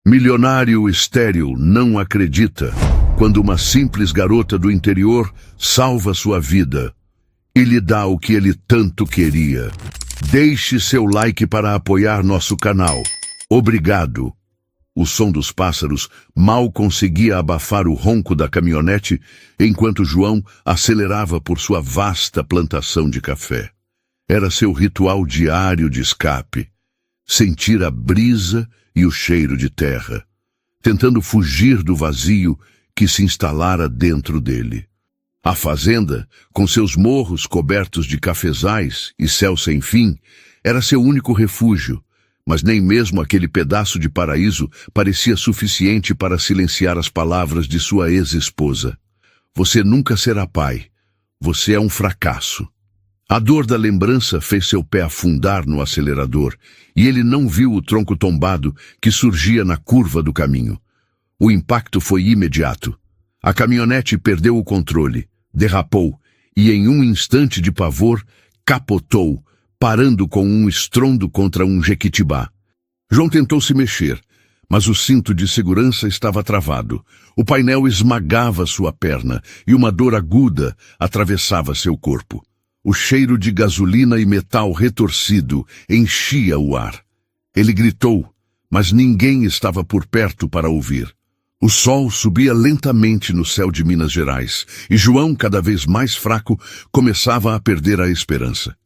Milionário estéril não acredita quando uma simples garota do interior salva sua vida e lhe dá o que ele tanto queria. Deixe seu like para apoiar nosso canal. Obrigado. O som dos pássaros mal conseguia abafar o ronco da caminhonete enquanto João acelerava por sua vasta plantação de café. Era seu ritual diário de escape. Sentir a brisa e o cheiro de terra, tentando fugir do vazio que se instalara dentro dele. A fazenda, com seus morros cobertos de cafezais e céu sem fim, era seu único refúgio, mas nem mesmo aquele pedaço de paraíso parecia suficiente para silenciar as palavras de sua ex-esposa. Você nunca será pai. Você é um fracasso. A dor da lembrança fez seu pé afundar no acelerador, e ele não viu o tronco tombado que surgia na curva do caminho. O impacto foi imediato. A caminhonete perdeu o controle, derrapou, e em um instante de pavor, capotou, parando com um estrondo contra um jequitibá. João tentou se mexer, mas o cinto de segurança estava travado. O painel esmagava sua perna, e uma dor aguda atravessava seu corpo. O cheiro de gasolina e metal retorcido enchia o ar. Ele gritou, mas ninguém estava por perto para ouvir. O sol subia lentamente no céu de Minas Gerais, e João, cada vez mais fraco, começava a perder a esperança.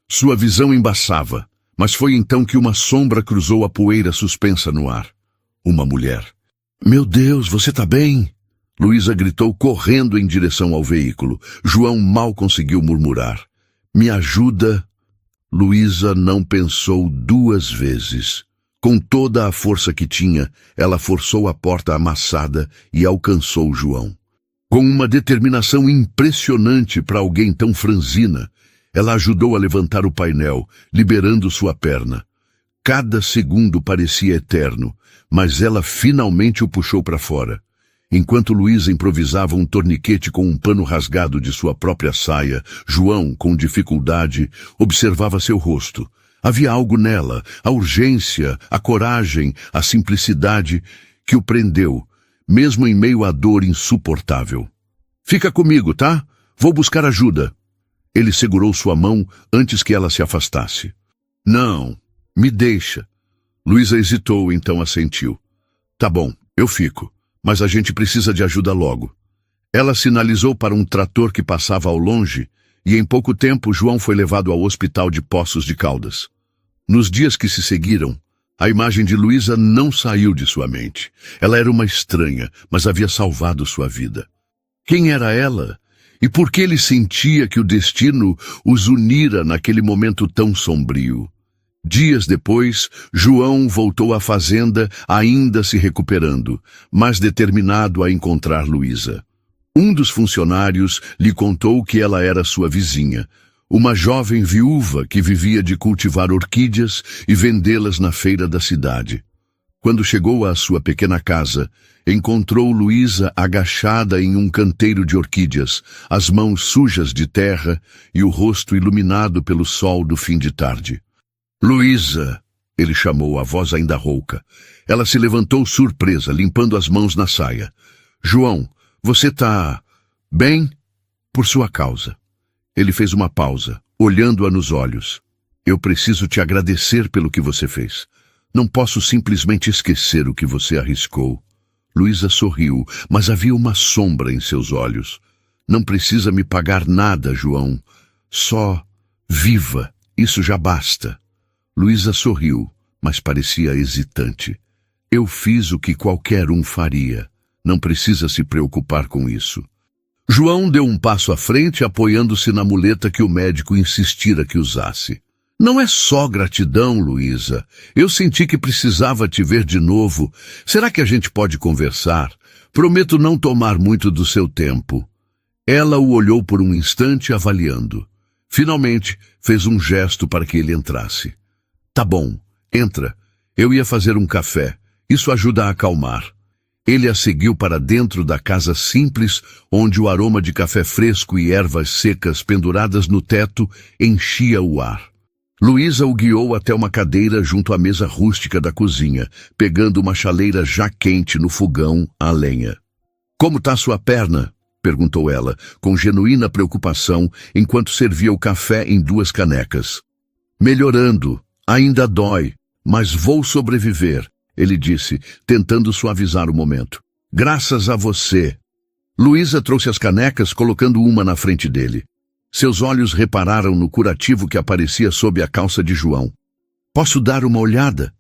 Sua visão embaçava, mas foi então que uma sombra cruzou a poeira suspensa no ar. Uma mulher. Meu Deus, você tá bem? Luísa gritou correndo em direção ao veículo. João mal conseguiu murmurar. Me ajuda? Luísa não pensou duas vezes. Com toda a força que tinha, ela forçou a porta amassada e alcançou João. Com uma determinação impressionante para alguém tão franzina, ela ajudou a levantar o painel, liberando sua perna. Cada segundo parecia eterno, mas ela finalmente o puxou para fora. Enquanto Luísa improvisava um torniquete com um pano rasgado de sua própria saia, João, com dificuldade, observava seu rosto. Havia algo nela, a urgência, a coragem, a simplicidade, que o prendeu, mesmo em meio à dor insuportável. Fica comigo, tá? Vou buscar ajuda. Ele segurou sua mão antes que ela se afastasse. Não, me deixa. Luísa hesitou, então assentiu. Tá bom, eu fico. Mas a gente precisa de ajuda logo. Ela sinalizou para um trator que passava ao longe, e em pouco tempo João foi levado ao hospital de Poços de Caldas. Nos dias que se seguiram, a imagem de Luísa não saiu de sua mente. Ela era uma estranha, mas havia salvado sua vida. Quem era ela? E por que ele sentia que o destino os unira naquele momento tão sombrio? Dias depois, João voltou à fazenda, ainda se recuperando, mas determinado a encontrar Luísa. Um dos funcionários lhe contou que ela era sua vizinha, uma jovem viúva que vivia de cultivar orquídeas e vendê-las na feira da cidade. Quando chegou à sua pequena casa, encontrou Luísa agachada em um canteiro de orquídeas, as mãos sujas de terra e o rosto iluminado pelo sol do fim de tarde. Luísa, ele chamou, a voz ainda rouca. Ela se levantou surpresa, limpando as mãos na saia. João, você tá bem? Por sua causa. Ele fez uma pausa, olhando-a nos olhos. Eu preciso te agradecer pelo que você fez. Não posso simplesmente esquecer o que você arriscou. Luísa sorriu, mas havia uma sombra em seus olhos. Não precisa me pagar nada, João. Só viva, isso já basta. Luísa sorriu, mas parecia hesitante. Eu fiz o que qualquer um faria. Não precisa se preocupar com isso. João deu um passo à frente, apoiando-se na muleta que o médico insistira que usasse. Não é só gratidão, Luísa. Eu senti que precisava te ver de novo. Será que a gente pode conversar? Prometo não tomar muito do seu tempo. Ela o olhou por um instante, avaliando. Finalmente, fez um gesto para que ele entrasse. Tá bom, entra. Eu ia fazer um café. Isso ajuda a acalmar. Ele a seguiu para dentro da casa simples, onde o aroma de café fresco e ervas secas penduradas no teto enchia o ar. Luísa o guiou até uma cadeira junto à mesa rústica da cozinha, pegando uma chaleira já quente no fogão a lenha. "Como tá sua perna?" perguntou ela, com genuína preocupação, enquanto servia o café em 2 canecas. "Melhorando. Ainda dói, mas vou sobreviver", ele disse, tentando suavizar o momento. "Graças a você." Luísa trouxe as canecas, colocando uma na frente dele. Seus olhos repararam no curativo que aparecia sob a calça de João. "Posso dar uma olhada?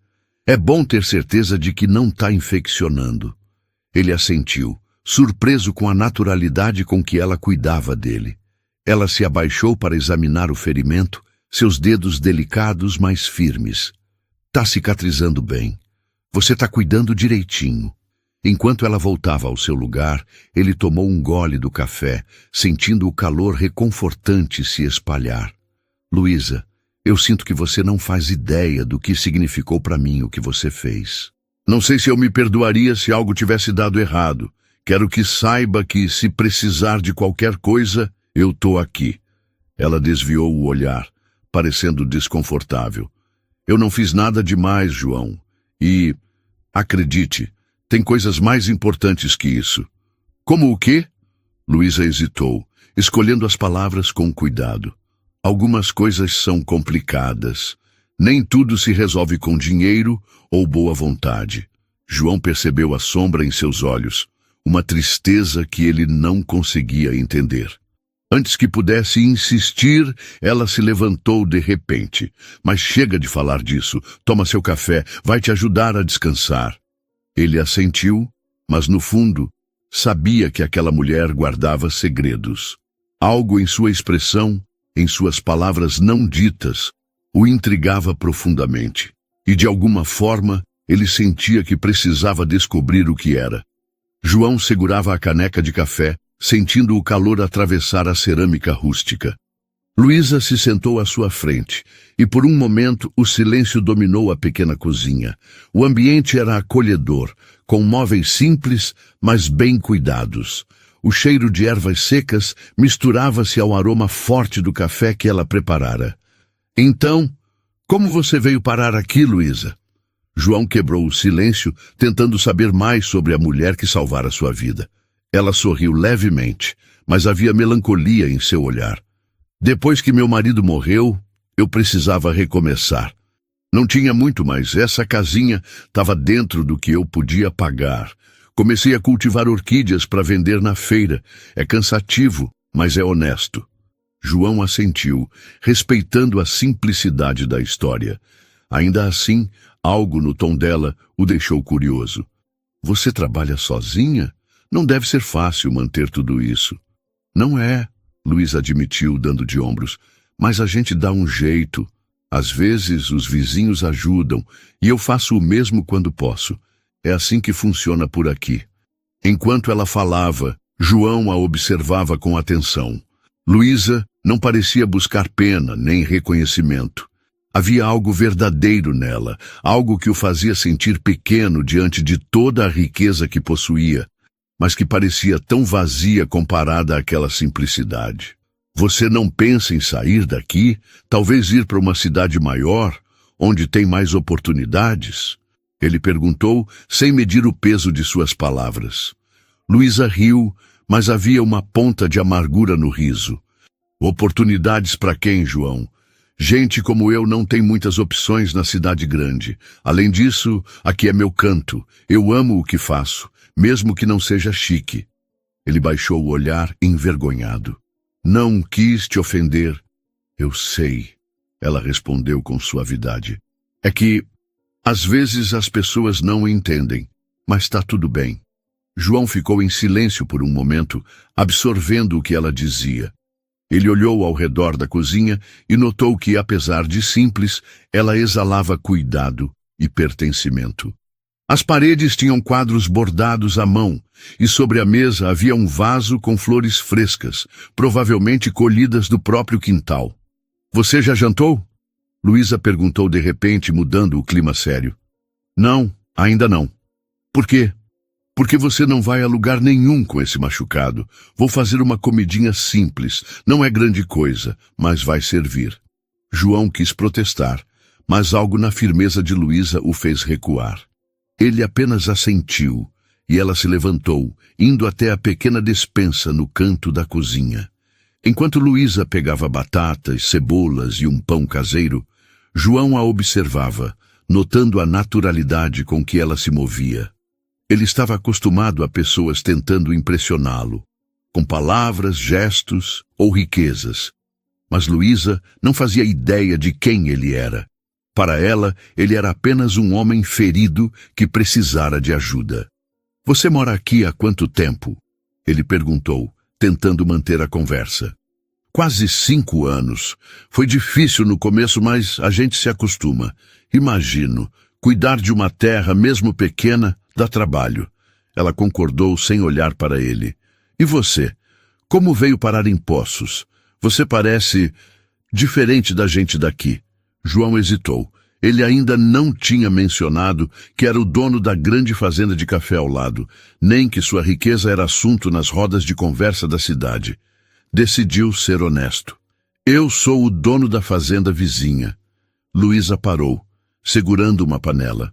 É bom ter certeza de que não está infeccionando." Ele assentiu, surpreso com a naturalidade com que ela cuidava dele. Ela se abaixou para examinar o ferimento, seus dedos delicados, mas firmes. "Tá cicatrizando bem. Você tá cuidando direitinho." Enquanto ela voltava ao seu lugar, ele tomou um gole do café, sentindo o calor reconfortante se espalhar. "Luísa, eu sinto que você não faz ideia do que significou para mim o que você fez. Não sei se eu me perdoaria se algo tivesse dado errado. Quero que saiba que, se precisar de qualquer coisa, eu tô aqui." Ela desviou o olhar, parecendo desconfortável. "Eu não fiz nada demais, João. E, acredite, tem coisas mais importantes que isso." "Como o quê?" Luísa hesitou, escolhendo as palavras com cuidado. "Algumas coisas são complicadas. Nem tudo se resolve com dinheiro ou boa vontade." João percebeu a sombra em seus olhos, uma tristeza que ele não conseguia entender. Antes que pudesse insistir, ela se levantou de repente. "Mas chega de falar disso. Toma seu café, vai te ajudar a descansar." Ele assentiu, mas no fundo, sabia que aquela mulher guardava segredos. Algo em sua expressão, em suas palavras não ditas, o intrigava profundamente. E de alguma forma, ele sentia que precisava descobrir o que era. João segurava a caneca de café, sentindo o calor atravessar a cerâmica rústica. Luísa se sentou à sua frente, e por um momento o silêncio dominou a pequena cozinha. O ambiente era acolhedor, com móveis simples, mas bem cuidados. O cheiro de ervas secas misturava-se ao aroma forte do café que ela preparara. "Então, como você veio parar aqui, Luísa?" João quebrou o silêncio, tentando saber mais sobre a mulher que salvara sua vida. Ela sorriu levemente, mas havia melancolia em seu olhar. "Depois que meu marido morreu, eu precisava recomeçar. Não tinha muito, mas essa casinha estava dentro do que eu podia pagar. Comecei a cultivar orquídeas para vender na feira. É cansativo, mas é honesto." João assentiu, respeitando a simplicidade da história. Ainda assim, algo no tom dela o deixou curioso. "Você trabalha sozinha? Não deve ser fácil manter tudo isso." "Não é", Luísa admitiu, dando de ombros, "mas a gente dá um jeito. Às vezes os vizinhos ajudam, e eu faço o mesmo quando posso. É assim que funciona por aqui." Enquanto ela falava, João a observava com atenção. Luísa não parecia buscar pena nem reconhecimento. Havia algo verdadeiro nela, algo que o fazia sentir pequeno diante de toda a riqueza que possuía, mas que parecia tão vazia comparada àquela simplicidade. "Você não pensa em sair daqui? Talvez ir para uma cidade maior, onde tem mais oportunidades?" Ele perguntou, sem medir o peso de suas palavras. Luísa riu, mas havia uma ponta de amargura no riso. "Oportunidades para quem, João? Gente como eu não tem muitas opções na cidade grande. Além disso, aqui é meu canto. Eu amo o que faço, mesmo que não seja chique." Ele baixou o olhar, envergonhado. "Não quis te ofender." "Eu sei", ela respondeu com suavidade. "É que, às vezes, as pessoas não entendem, mas está tudo bem." João ficou em silêncio por um momento, absorvendo o que ela dizia. Ele olhou ao redor da cozinha e notou que, apesar de simples, ela exalava cuidado e pertencimento. As paredes tinham quadros bordados à mão, e sobre a mesa havia um vaso com flores frescas, provavelmente colhidas do próprio quintal. "Você já jantou?" Luísa perguntou de repente, mudando o clima sério. "Não, ainda não." "Por quê?" "Porque você não vai a lugar nenhum com esse machucado. Vou fazer uma comidinha simples. Não é grande coisa, mas vai servir." João quis protestar, mas algo na firmeza de Luísa o fez recuar. Ele apenas assentiu, e ela se levantou, indo até a pequena despensa no canto da cozinha. Enquanto Luísa pegava batatas, cebolas e um pão caseiro, João a observava, notando a naturalidade com que ela se movia. Ele estava acostumado a pessoas tentando impressioná-lo, com palavras, gestos ou riquezas. Mas Luísa não fazia ideia de quem ele era. Para ela, ele era apenas um homem ferido que precisara de ajuda. "Você mora aqui há quanto tempo?" ele perguntou, tentando manter a conversa. "Quase 5 anos. Foi difícil no começo, mas a gente se acostuma. Imagino, cuidar de uma terra, mesmo pequena, dá trabalho." Ela concordou sem olhar para ele. "E você? Como veio parar em Poços? Você parece diferente da gente daqui." João hesitou. Ele ainda não tinha mencionado que era o dono da grande fazenda de café ao lado, nem que sua riqueza era assunto nas rodas de conversa da cidade. Decidiu ser honesto. "Eu sou o dono da fazenda vizinha." Luísa parou, segurando uma panela.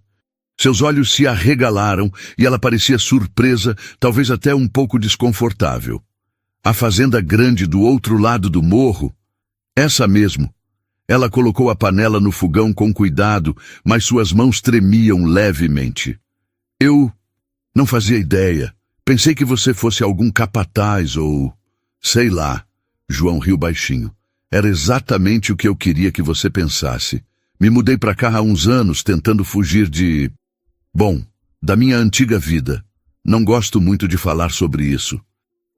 Seus olhos se arregalaram e ela parecia surpresa, talvez até um pouco desconfortável. "A fazenda grande do outro lado do morro?" "Essa mesmo." Ela colocou a panela no fogão com cuidado, mas suas mãos tremiam levemente. "Eu não fazia ideia. Pensei que você fosse algum capataz ou... sei lá." João riu baixinho. "Era exatamente o que eu queria que você pensasse. Me mudei para cá há uns anos tentando fugir de... bom, da minha antiga vida. Não gosto muito de falar sobre isso."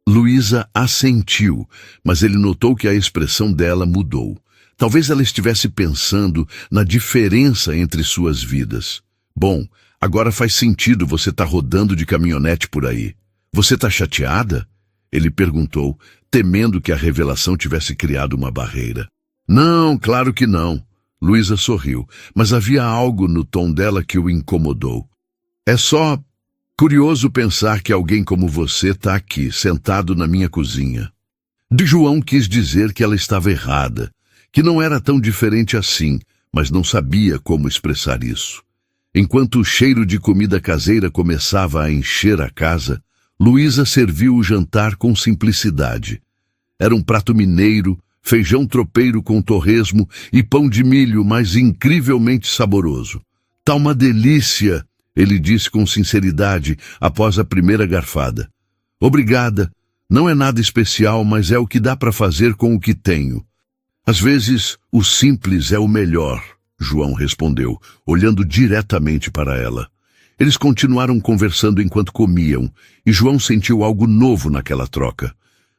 Luísa assentiu, mas ele notou que a expressão dela mudou. Talvez ela estivesse pensando na diferença entre suas vidas. "Bom, agora faz sentido você estar rodando de caminhonete por aí. Você está chateada?" ele perguntou, temendo que a revelação tivesse criado uma barreira. "Não, claro que não." Luísa sorriu, mas havia algo no tom dela que o incomodou. "É só curioso pensar que alguém como você está aqui, sentado na minha cozinha." João quis dizer que ela estava errada, que não era tão diferente assim, mas não sabia como expressar isso. Enquanto o cheiro de comida caseira começava a encher a casa, Luísa serviu o jantar com simplicidade. Era um prato mineiro, feijão tropeiro com torresmo e pão de milho, mas incrivelmente saboroso. "Tá uma delícia", ele disse com sinceridade após a primeira garfada. "Obrigada. Não é nada especial, mas é o que dá para fazer com o que tenho." "Às vezes, o simples é o melhor", João respondeu, olhando diretamente para ela. Eles continuaram conversando enquanto comiam, e João sentiu algo novo naquela troca.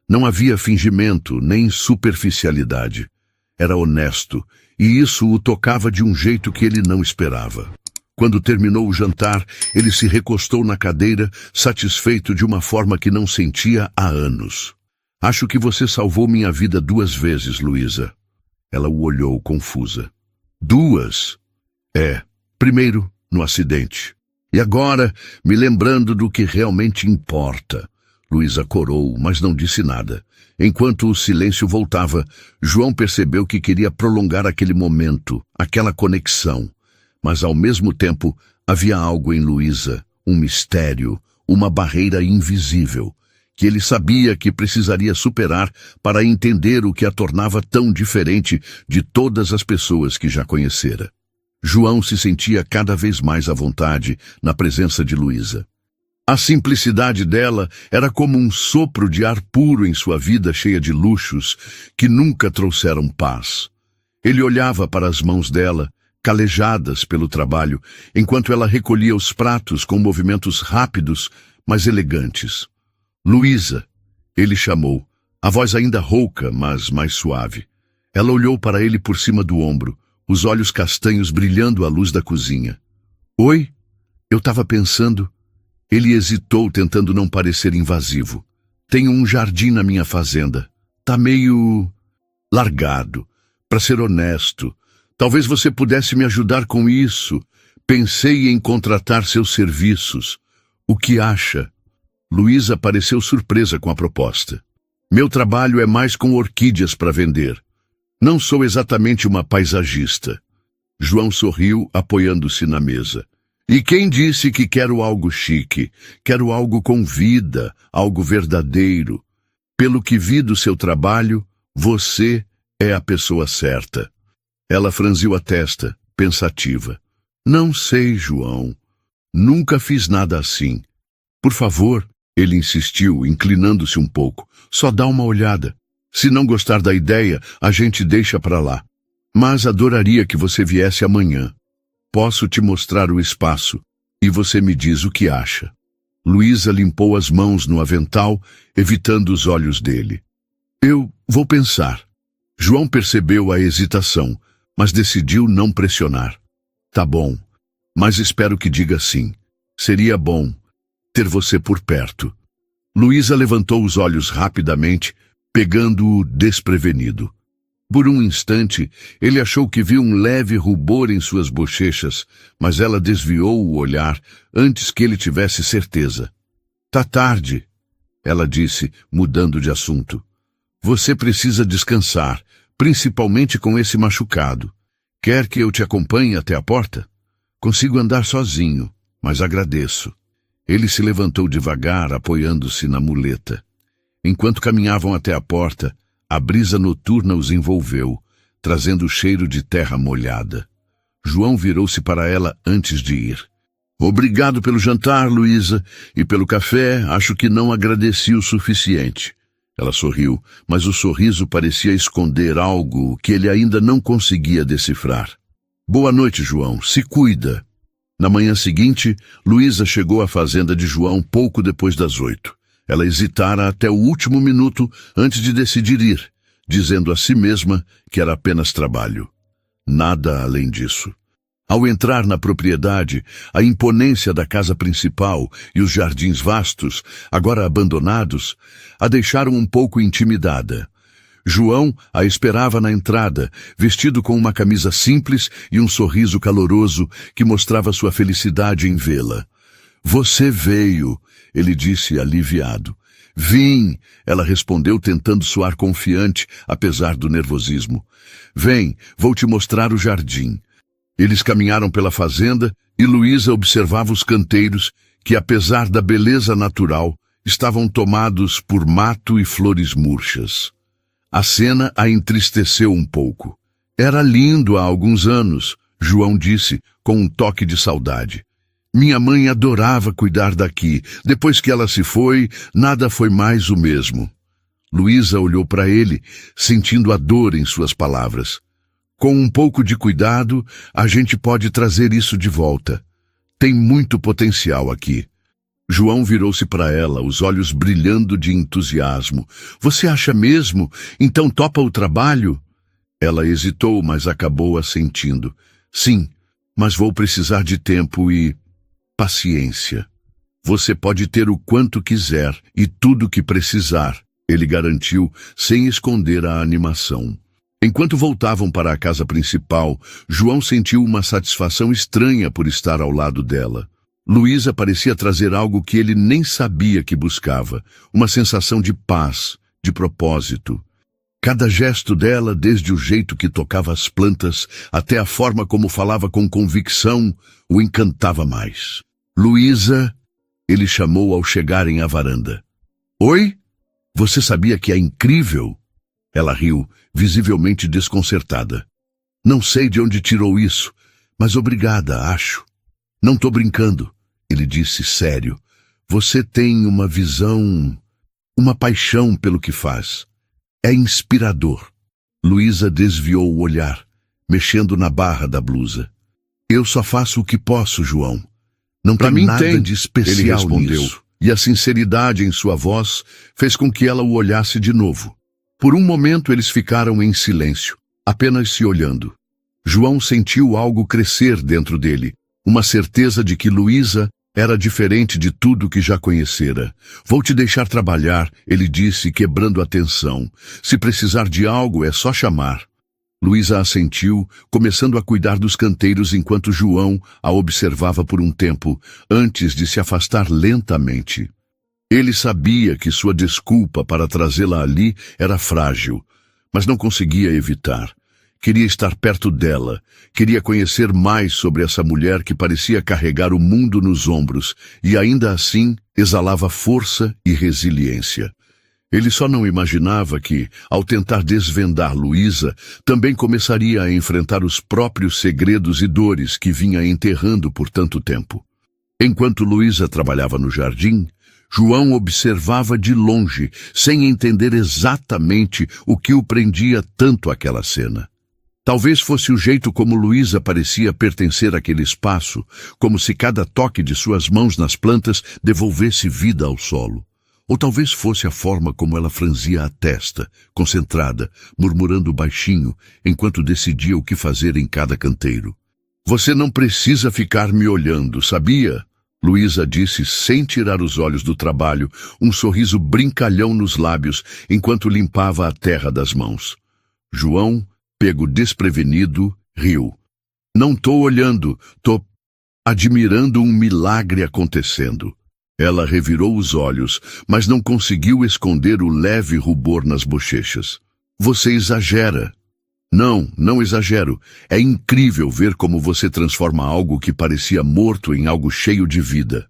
Não havia fingimento, nem superficialidade. Era honesto, e isso o tocava de um jeito que ele não esperava. Quando terminou o jantar, ele se recostou na cadeira, satisfeito de uma forma que não sentia há anos. "Acho que você salvou minha vida 2 vezes, Luísa." Ela o olhou confusa. "2? É. Primeiro, no acidente. E agora, me lembrando do que realmente importa." Luísa corou, mas não disse nada. Enquanto o silêncio voltava, João percebeu que queria prolongar aquele momento, aquela conexão. Mas, ao mesmo tempo, havia algo em Luísa, um mistério, uma barreira invisível, que ele sabia que precisaria superar para entender o que a tornava tão diferente de todas as pessoas que já conhecera. João se sentia cada vez mais à vontade na presença de Luísa. A simplicidade dela era como um sopro de ar puro em sua vida cheia de luxos que nunca trouxeram paz. Ele olhava para as mãos dela, calejadas pelo trabalho, enquanto ela recolhia os pratos com movimentos rápidos, mas elegantes. "Luísa", ele chamou, a voz ainda rouca, mas mais suave. Ela olhou para ele por cima do ombro, os olhos castanhos brilhando à luz da cozinha. "Oi? Eu estava pensando..." Ele hesitou, tentando não parecer invasivo. "Tenho um jardim na minha fazenda. Tá meio... largado. Para ser honesto, talvez você pudesse me ajudar com isso. Pensei em contratar seus serviços. O que acha?" Luísa pareceu surpresa com a proposta. "Meu trabalho é mais com orquídeas para vender." Não sou exatamente uma paisagista. João sorriu, apoiando-se na mesa. E quem disse que quero algo chique? Quero algo com vida, algo verdadeiro. Pelo que vi do seu trabalho, você é a pessoa certa. Ela franziu a testa, pensativa. Não sei, João. Nunca fiz nada assim. Por favor, ele insistiu, inclinando-se um pouco. Só dá uma olhada. Se não gostar da ideia, a gente deixa para lá. Mas adoraria que você viesse amanhã. Posso te mostrar o espaço, e você me diz o que acha. Luísa limpou as mãos no avental, evitando os olhos dele. Eu vou pensar. João percebeu a hesitação, mas decidiu não pressionar. Tá bom, mas espero que diga sim. Seria bom ter você por perto. Luísa levantou os olhos rapidamente, pegando-o desprevenido. Por um instante, ele achou que viu um leve rubor em suas bochechas, mas ela desviou o olhar antes que ele tivesse certeza. Tá tarde, ela disse, mudando de assunto. Você precisa descansar, principalmente com esse machucado. Quer que eu te acompanhe até a porta? Consigo andar sozinho, mas agradeço. Ele se levantou devagar, apoiando-se na muleta. Enquanto caminhavam até a porta, a brisa noturna os envolveu, trazendo o cheiro de terra molhada. João virou-se para ela antes de ir. Obrigado pelo jantar, Luísa, e pelo café. Acho que não agradeci o suficiente. Ela sorriu, mas o sorriso parecia esconder algo que ele ainda não conseguia decifrar. Boa noite, João. Se cuida. Na manhã seguinte, Luísa chegou à fazenda de João pouco depois das 8. Ela hesitara até o último minuto antes de decidir ir, dizendo a si mesma que era apenas trabalho. Nada além disso. Ao entrar na propriedade, a imponência da casa principal e os jardins vastos, agora abandonados, a deixaram um pouco intimidada. João a esperava na entrada, vestido com uma camisa simples e um sorriso caloroso que mostrava sua felicidade em vê-la. Você veio, ele disse aliviado. Vim, ela respondeu tentando soar confiante, apesar do nervosismo. Vem, vou te mostrar o jardim. Eles caminharam pela fazenda e Luísa observava os canteiros que, apesar da beleza natural, estavam tomados por mato e flores murchas. A cena a entristeceu um pouco. Era lindo há alguns anos, João disse, com um toque de saudade. Minha mãe adorava cuidar daqui. Depois que ela se foi, nada foi mais o mesmo. Luísa olhou para ele, sentindo a dor em suas palavras. Com um pouco de cuidado, a gente pode trazer isso de volta. Tem muito potencial aqui. João virou-se para ela, os olhos brilhando de entusiasmo. Você acha mesmo? Então topa o trabalho? Ela hesitou, mas acabou assentindo. Sim, mas vou precisar de tempo e paciência. Você pode ter o quanto quiser e tudo o que precisar, ele garantiu, sem esconder a animação. Enquanto voltavam para a casa principal, João sentiu uma satisfação estranha por estar ao lado dela. Luísa parecia trazer algo que ele nem sabia que buscava, uma sensação de paz, de propósito. Cada gesto dela, desde o jeito que tocava as plantas até a forma como falava com convicção, o encantava mais. Luísa, ele chamou ao chegarem à varanda. Oi? Você sabia que é incrível? Ela riu, visivelmente desconcertada. Não sei de onde tirou isso, mas obrigada, acho. Não tô brincando, ele disse sério. Você tem uma visão, uma paixão pelo que faz. É inspirador. Luísa desviou o olhar, mexendo na barra da blusa. Eu só faço o que posso, João. Não tem nada de especial, ele respondeu, nisso. E a sinceridade em sua voz fez com que ela o olhasse de novo. Por um momento eles ficaram em silêncio, apenas se olhando. João sentiu algo crescer dentro dele, uma certeza de que Luísa era diferente de tudo que já conhecera. Vou te deixar trabalhar, ele disse, quebrando a tensão. Se precisar de algo, é só chamar. Luísa assentiu, começando a cuidar dos canteiros enquanto João a observava por um tempo, antes de se afastar lentamente. Ele sabia que sua desculpa para trazê-la ali era frágil, mas não conseguia evitar. Queria estar perto dela, queria conhecer mais sobre essa mulher que parecia carregar o mundo nos ombros e ainda assim exalava força e resiliência. Ele só não imaginava que, ao tentar desvendar Luísa, também começaria a enfrentar os próprios segredos e dores que vinha enterrando por tanto tempo. Enquanto Luísa trabalhava no jardim, João observava de longe, sem entender exatamente o que o prendia tanto àquela cena. Talvez fosse o jeito como Luísa parecia pertencer àquele espaço, como se cada toque de suas mãos nas plantas devolvesse vida ao solo. Ou talvez fosse a forma como ela franzia a testa, concentrada, murmurando baixinho, enquanto decidia o que fazer em cada canteiro. "Você não precisa ficar me olhando, sabia?" Luísa disse sem tirar os olhos do trabalho, um sorriso brincalhão nos lábios, enquanto limpava a terra das mãos. João, pego desprevenido, riu. "Não tô olhando, tô admirando um milagre acontecendo." Ela revirou os olhos, mas não conseguiu esconder o leve rubor nas bochechas. "Você exagera." "Não, não exagero. É incrível ver como você transforma algo que parecia morto em algo cheio de vida."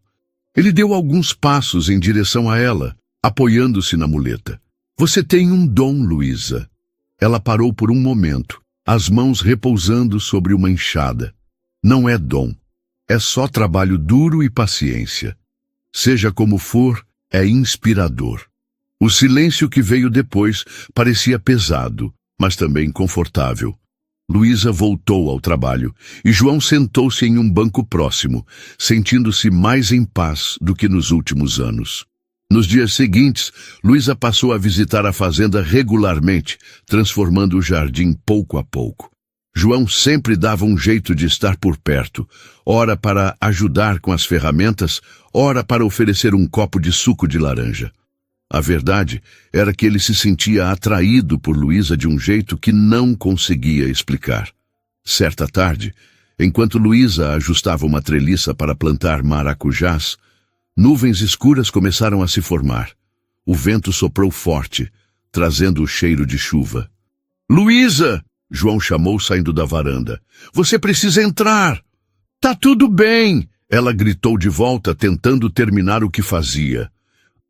Ele deu alguns passos em direção a ela, apoiando-se na muleta. "Você tem um dom, Luísa." Ela parou por um momento, as mãos repousando sobre uma enxada. "Não é dom. É só trabalho duro e paciência. Seja como for, é inspirador." O silêncio que veio depois parecia pesado, mas também confortável. Luísa voltou ao trabalho e João sentou-se em um banco próximo, sentindo-se mais em paz do que nos últimos anos. Nos dias seguintes, Luísa passou a visitar a fazenda regularmente, transformando o jardim pouco a pouco. João sempre dava um jeito de estar por perto, ora para ajudar com as ferramentas, ora para oferecer um copo de suco de laranja. A verdade era que ele se sentia atraído por Luísa de um jeito que não conseguia explicar. Certa tarde, enquanto Luísa ajustava uma treliça para plantar maracujás, nuvens escuras começaram a se formar. O vento soprou forte, trazendo o cheiro de chuva. "Luísa!" João chamou saindo da varanda. "Você precisa entrar!" "Tá tudo bem!" Ela gritou de volta, tentando terminar o que fazia.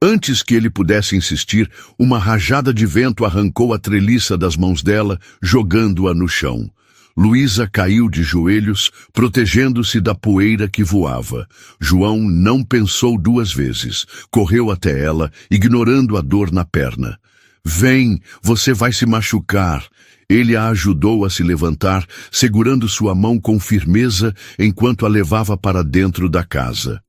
Antes que ele pudesse insistir, uma rajada de vento arrancou a treliça das mãos dela, jogando-a no chão. Luísa caiu de joelhos, protegendo-se da poeira que voava. João não pensou duas vezes. Correu até ela, ignorando a dor na perna. "Vem, você vai se machucar." Ele a ajudou a se levantar, segurando sua mão com firmeza enquanto a levava para dentro da casa.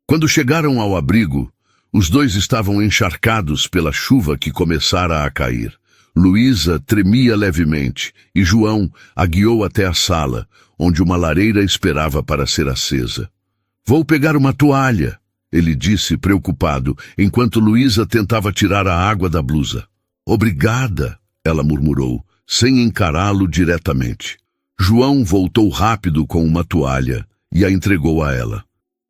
Quando chegaram ao abrigo, os dois estavam encharcados pela chuva que começara a cair. Luísa tremia levemente e João a guiou até a sala, onde uma lareira esperava para ser acesa. "Vou pegar uma toalha," ele disse preocupado, enquanto Luísa tentava tirar a água da blusa. "Obrigada," ela murmurou, sem encará-lo diretamente. João voltou rápido com uma toalha e a entregou a ela.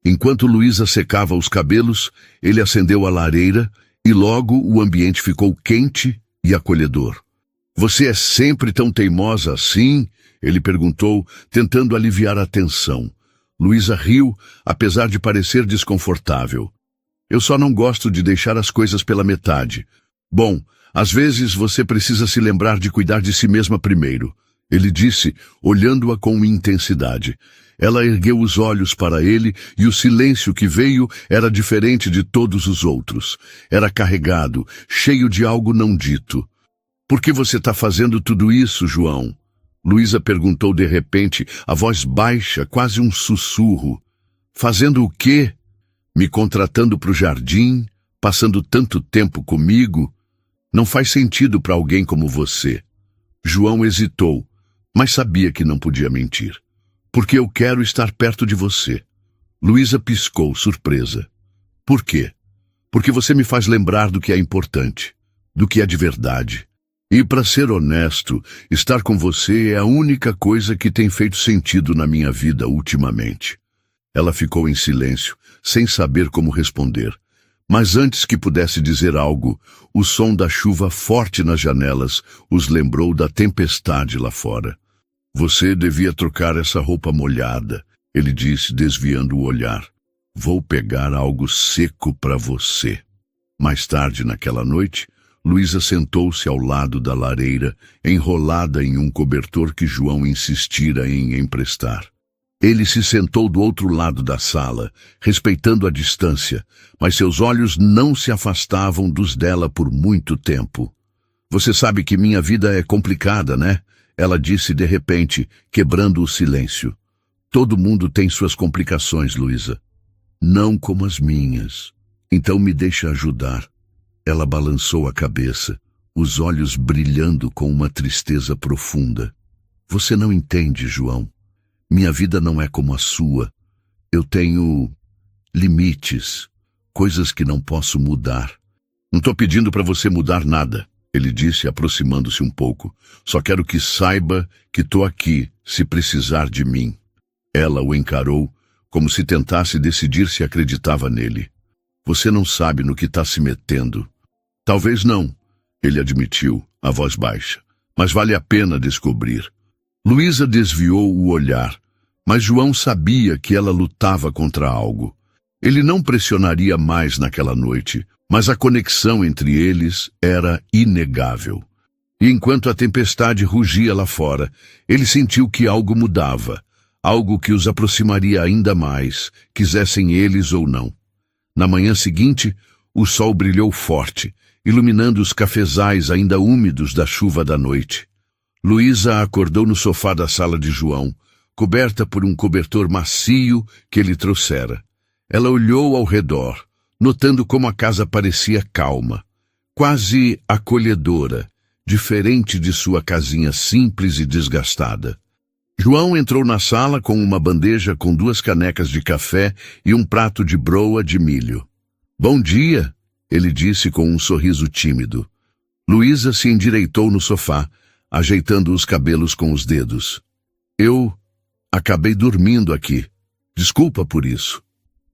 Enquanto Luísa secava os cabelos, ele acendeu a lareira e logo o ambiente ficou quente e acolhedor. "Você é sempre tão teimosa assim?" ele perguntou, tentando aliviar a tensão. Luísa riu, apesar de parecer desconfortável. "Eu só não gosto de deixar as coisas pela metade. Bom, às vezes você precisa se lembrar de cuidar de si mesma primeiro," ele disse, olhando-a com intensidade. Ela ergueu os olhos para ele e o silêncio que veio era diferente de todos os outros. Era carregado, cheio de algo não dito. "Por que você está fazendo tudo isso, João?" Luísa perguntou de repente, a voz baixa, quase um sussurro. "Fazendo o quê? Me contratando para o jardim? Passando tanto tempo comigo? Não faz sentido para alguém como você." João hesitou, mas sabia que não podia mentir. "Porque eu quero estar perto de você." Luísa piscou, surpresa. "Por quê?" "Porque você me faz lembrar do que é importante, do que é de verdade. E, para ser honesto, estar com você é a única coisa que tem feito sentido na minha vida ultimamente." Ela ficou em silêncio, sem saber como responder. Mas antes que pudesse dizer algo, o som da chuva forte nas janelas os lembrou da tempestade lá fora. Você devia trocar essa roupa molhada, ele disse, desviando o olhar. Vou pegar algo seco para você. Mais tarde naquela noite, Luísa sentou-se ao lado da lareira, enrolada em um cobertor que João insistira em emprestar. Ele se sentou do outro lado da sala, respeitando a distância, mas seus olhos não se afastavam dos dela por muito tempo. Você sabe que minha vida é complicada, né? Ela disse de repente, quebrando o silêncio. Todo mundo tem suas complicações, Luísa. Não como as minhas. Então me deixa ajudar. Ela balançou a cabeça, os olhos brilhando com uma tristeza profunda. Você não entende, João. Minha vida não é como a sua. Eu tenho limites, coisas que não posso mudar. Não estou pedindo para você mudar nada, ele disse, aproximando-se um pouco. Só quero que saiba que estou aqui, se precisar de mim. Ela o encarou, como se tentasse decidir se acreditava nele. Você não sabe no que está se metendo. Talvez não, ele admitiu, a voz baixa. Mas vale a pena descobrir. Luísa desviou o olhar, mas João sabia que ela lutava contra algo. Ele não pressionaria mais naquela noite, mas a conexão entre eles era inegável. E enquanto a tempestade rugia lá fora, ele sentiu que algo mudava, algo que os aproximaria ainda mais, quisessem eles ou não. Na manhã seguinte, o sol brilhou forte, iluminando os cafezais ainda úmidos da chuva da noite. Luísa acordou no sofá da sala de João, coberta por um cobertor macio que ele trouxera. Ela olhou ao redor, notando como a casa parecia calma, quase acolhedora, diferente de sua casinha simples e desgastada. João entrou na sala com uma bandeja com 2 canecas de café e um prato de broa de milho. Bom dia, ele disse com um sorriso tímido. Luísa se endireitou no sofá, ajeitando os cabelos com os dedos. Eu acabei dormindo aqui. Desculpa por isso.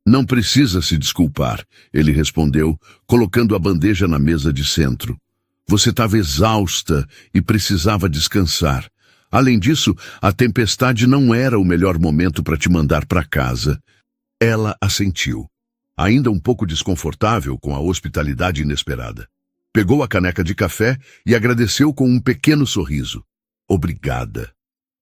Não precisa se desculpar, ele respondeu, colocando a bandeja na mesa de centro. Você estava exausta e precisava descansar. Além disso, a tempestade não era o melhor momento para te mandar para casa. Ela assentiu, ainda um pouco desconfortável com a hospitalidade inesperada. Pegou a caneca de café e agradeceu com um pequeno sorriso. Obrigada.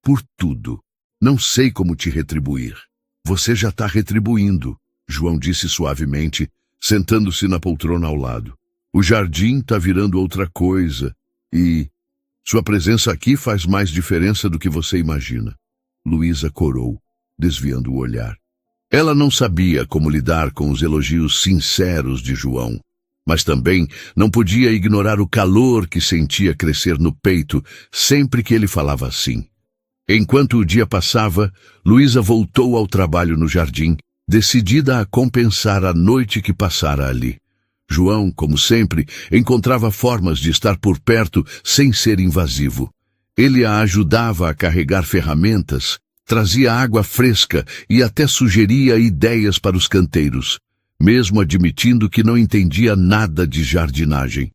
Por tudo. Não sei como te retribuir. Você já está retribuindo, João disse suavemente, sentando-se na poltrona ao lado. O jardim está virando outra coisa e sua presença aqui faz mais diferença do que você imagina. Luísa corou, desviando o olhar. Ela não sabia como lidar com os elogios sinceros de João, mas também não podia ignorar o calor que sentia crescer no peito sempre que ele falava assim. Enquanto o dia passava, Luísa voltou ao trabalho no jardim, decidida a compensar a noite que passara ali. João, como sempre, encontrava formas de estar por perto sem ser invasivo. Ele a ajudava a carregar ferramentas, trazia água fresca e até sugeria ideias para os canteiros, mesmo admitindo que não entendia nada de jardinagem.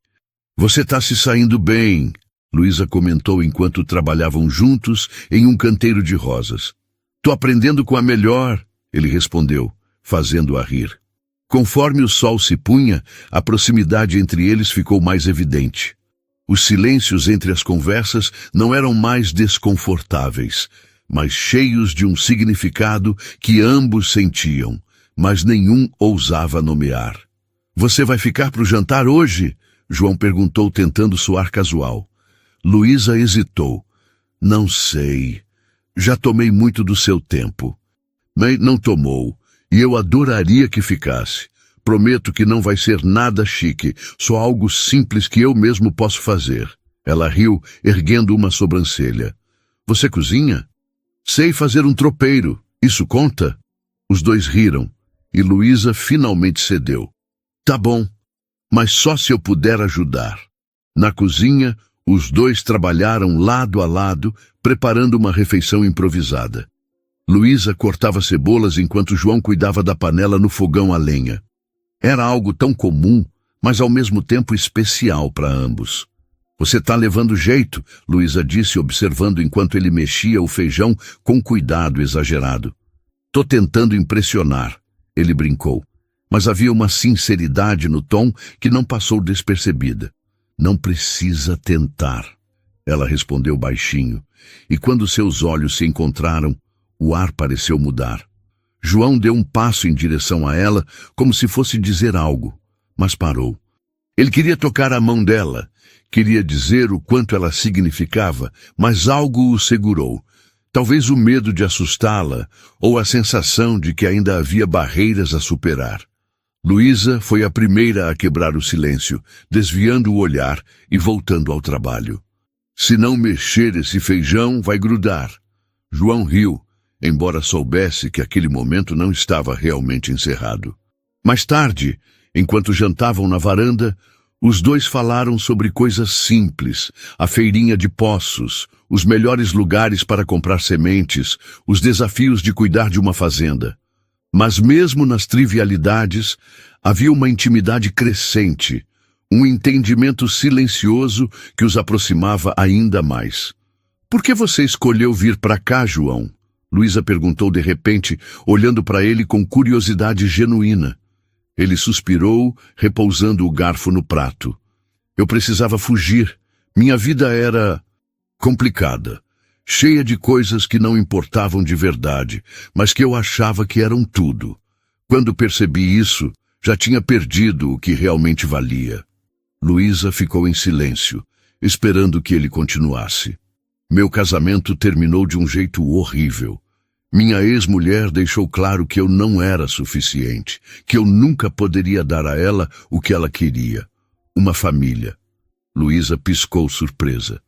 Você está se saindo bem, Luísa comentou enquanto trabalhavam juntos em um canteiro de rosas. Tô aprendendo com a melhor, ele respondeu, fazendo-a rir. Conforme o sol se punha, a proximidade entre eles ficou mais evidente. Os silêncios entre as conversas não eram mais desconfortáveis, mas cheios de um significado que ambos sentiam, mas nenhum ousava nomear. Você vai ficar para o jantar hoje? João perguntou, tentando soar casual. Luísa hesitou. Não sei. Já tomei muito do seu tempo. Mas não tomou, e eu adoraria que ficasse. Prometo que não vai ser nada chique, só algo simples que eu mesmo posso fazer. Ela riu, erguendo uma sobrancelha. Você cozinha? Sei fazer um tropeiro. Isso conta? Os dois riram, e Luísa finalmente cedeu. Tá bom, mas só se eu puder ajudar. Na cozinha, os dois trabalharam lado a lado, preparando uma refeição improvisada. Luísa cortava cebolas enquanto João cuidava da panela no fogão a lenha. Era algo tão comum, mas ao mesmo tempo especial para ambos. Você tá levando jeito, Luísa disse, observando enquanto ele mexia o feijão com cuidado exagerado. Tô tentando impressionar, ele brincou, mas havia uma sinceridade no tom que não passou despercebida. Não precisa tentar, ela respondeu baixinho, e quando seus olhos se encontraram, o ar pareceu mudar. João deu um passo em direção a ela, como se fosse dizer algo, mas parou. Ele queria tocar a mão dela, queria dizer o quanto ela significava, mas algo o segurou. Talvez o medo de assustá-la, ou a sensação de que ainda havia barreiras a superar. Luísa foi a primeira a quebrar o silêncio, desviando o olhar e voltando ao trabalho. Se não mexer esse feijão, vai grudar. João riu, embora soubesse que aquele momento não estava realmente encerrado. Mais tarde, enquanto jantavam na varanda, os dois falaram sobre coisas simples, a feirinha de Poços, os melhores lugares para comprar sementes, os desafios de cuidar de uma fazenda. Mas mesmo nas trivialidades, havia uma intimidade crescente, um entendimento silencioso que os aproximava ainda mais. Por que você escolheu vir para cá, João? Luísa perguntou de repente, olhando para ele com curiosidade genuína. Ele suspirou, repousando o garfo no prato. Eu precisava fugir. Minha vida era complicada, cheia de coisas que não importavam de verdade, mas que eu achava que eram tudo. Quando percebi isso, já tinha perdido o que realmente valia. Luísa ficou em silêncio, esperando que ele continuasse. Meu casamento terminou de um jeito horrível. Minha ex-mulher deixou claro que eu não era suficiente, que eu nunca poderia dar a ela o que ela queria, uma família. Luísa piscou surpresa.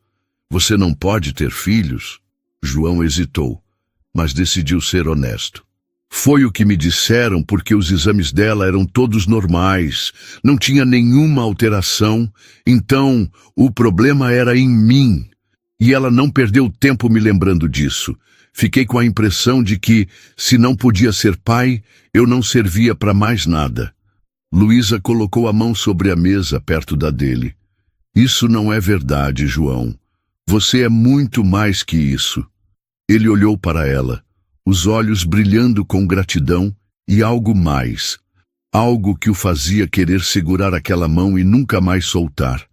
Você não pode ter filhos? João hesitou, mas decidiu ser honesto. Foi o que me disseram porque os exames dela eram todos normais, não tinha nenhuma alteração, então o problema era em mim. E ela não perdeu tempo me lembrando disso. Fiquei com a impressão de que, se não podia ser pai, eu não servia para mais nada. Luísa colocou a mão sobre a mesa perto da dele. Isso não é verdade, João. Você é muito mais que isso. Ele olhou para ela, os olhos brilhando com gratidão e algo mais. Algo que o fazia querer segurar aquela mão e nunca mais soltar.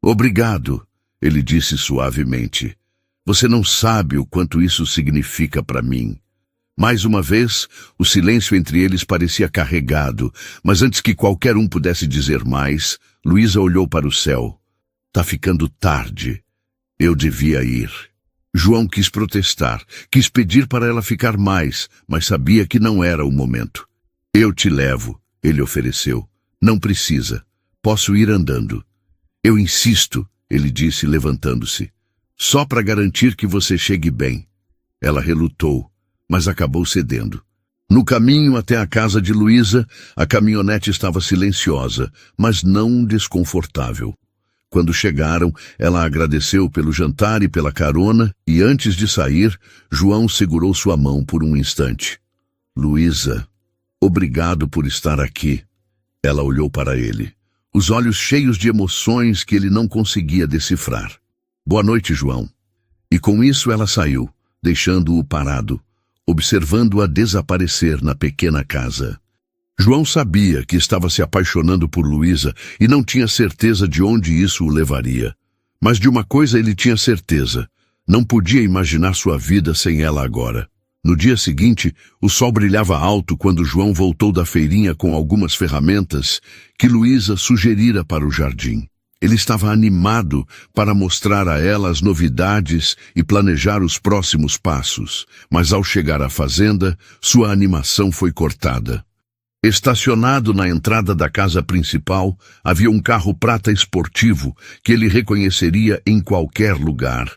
Obrigado, ele disse suavemente. Você não sabe o quanto isso significa para mim. Mais uma vez, o silêncio entre eles parecia carregado, mas antes que qualquer um pudesse dizer mais, Luísa olhou para o céu. Tá ficando tarde. Eu devia ir. João quis protestar, quis pedir para ela ficar mais, mas sabia que não era o momento. Eu te levo, ele ofereceu. Não precisa. Posso ir andando. Eu insisto, ele disse, levantando-se. Só para garantir que você chegue bem. Ela relutou, mas acabou cedendo. No caminho até a casa de Luísa, a caminhonete estava silenciosa, mas não desconfortável. Quando chegaram, ela agradeceu pelo jantar e pela carona, e antes de sair, João segurou sua mão por um instante. Luísa, obrigado por estar aqui. Ela olhou para ele, os olhos cheios de emoções que ele não conseguia decifrar. Boa noite, João. E com isso ela saiu, deixando-o parado, observando-a desaparecer na pequena casa. João sabia que estava se apaixonando por Luísa e não tinha certeza de onde isso o levaria. Mas de uma coisa ele tinha certeza. Não podia imaginar sua vida sem ela agora. No dia seguinte, o sol brilhava alto quando João voltou da feirinha com algumas ferramentas que Luísa sugerira para o jardim. Ele estava animado para mostrar a ela as novidades e planejar os próximos passos, mas ao chegar à fazenda, sua animação foi cortada. Estacionado na entrada da casa principal, havia um carro prata esportivo que ele reconheceria em qualquer lugar.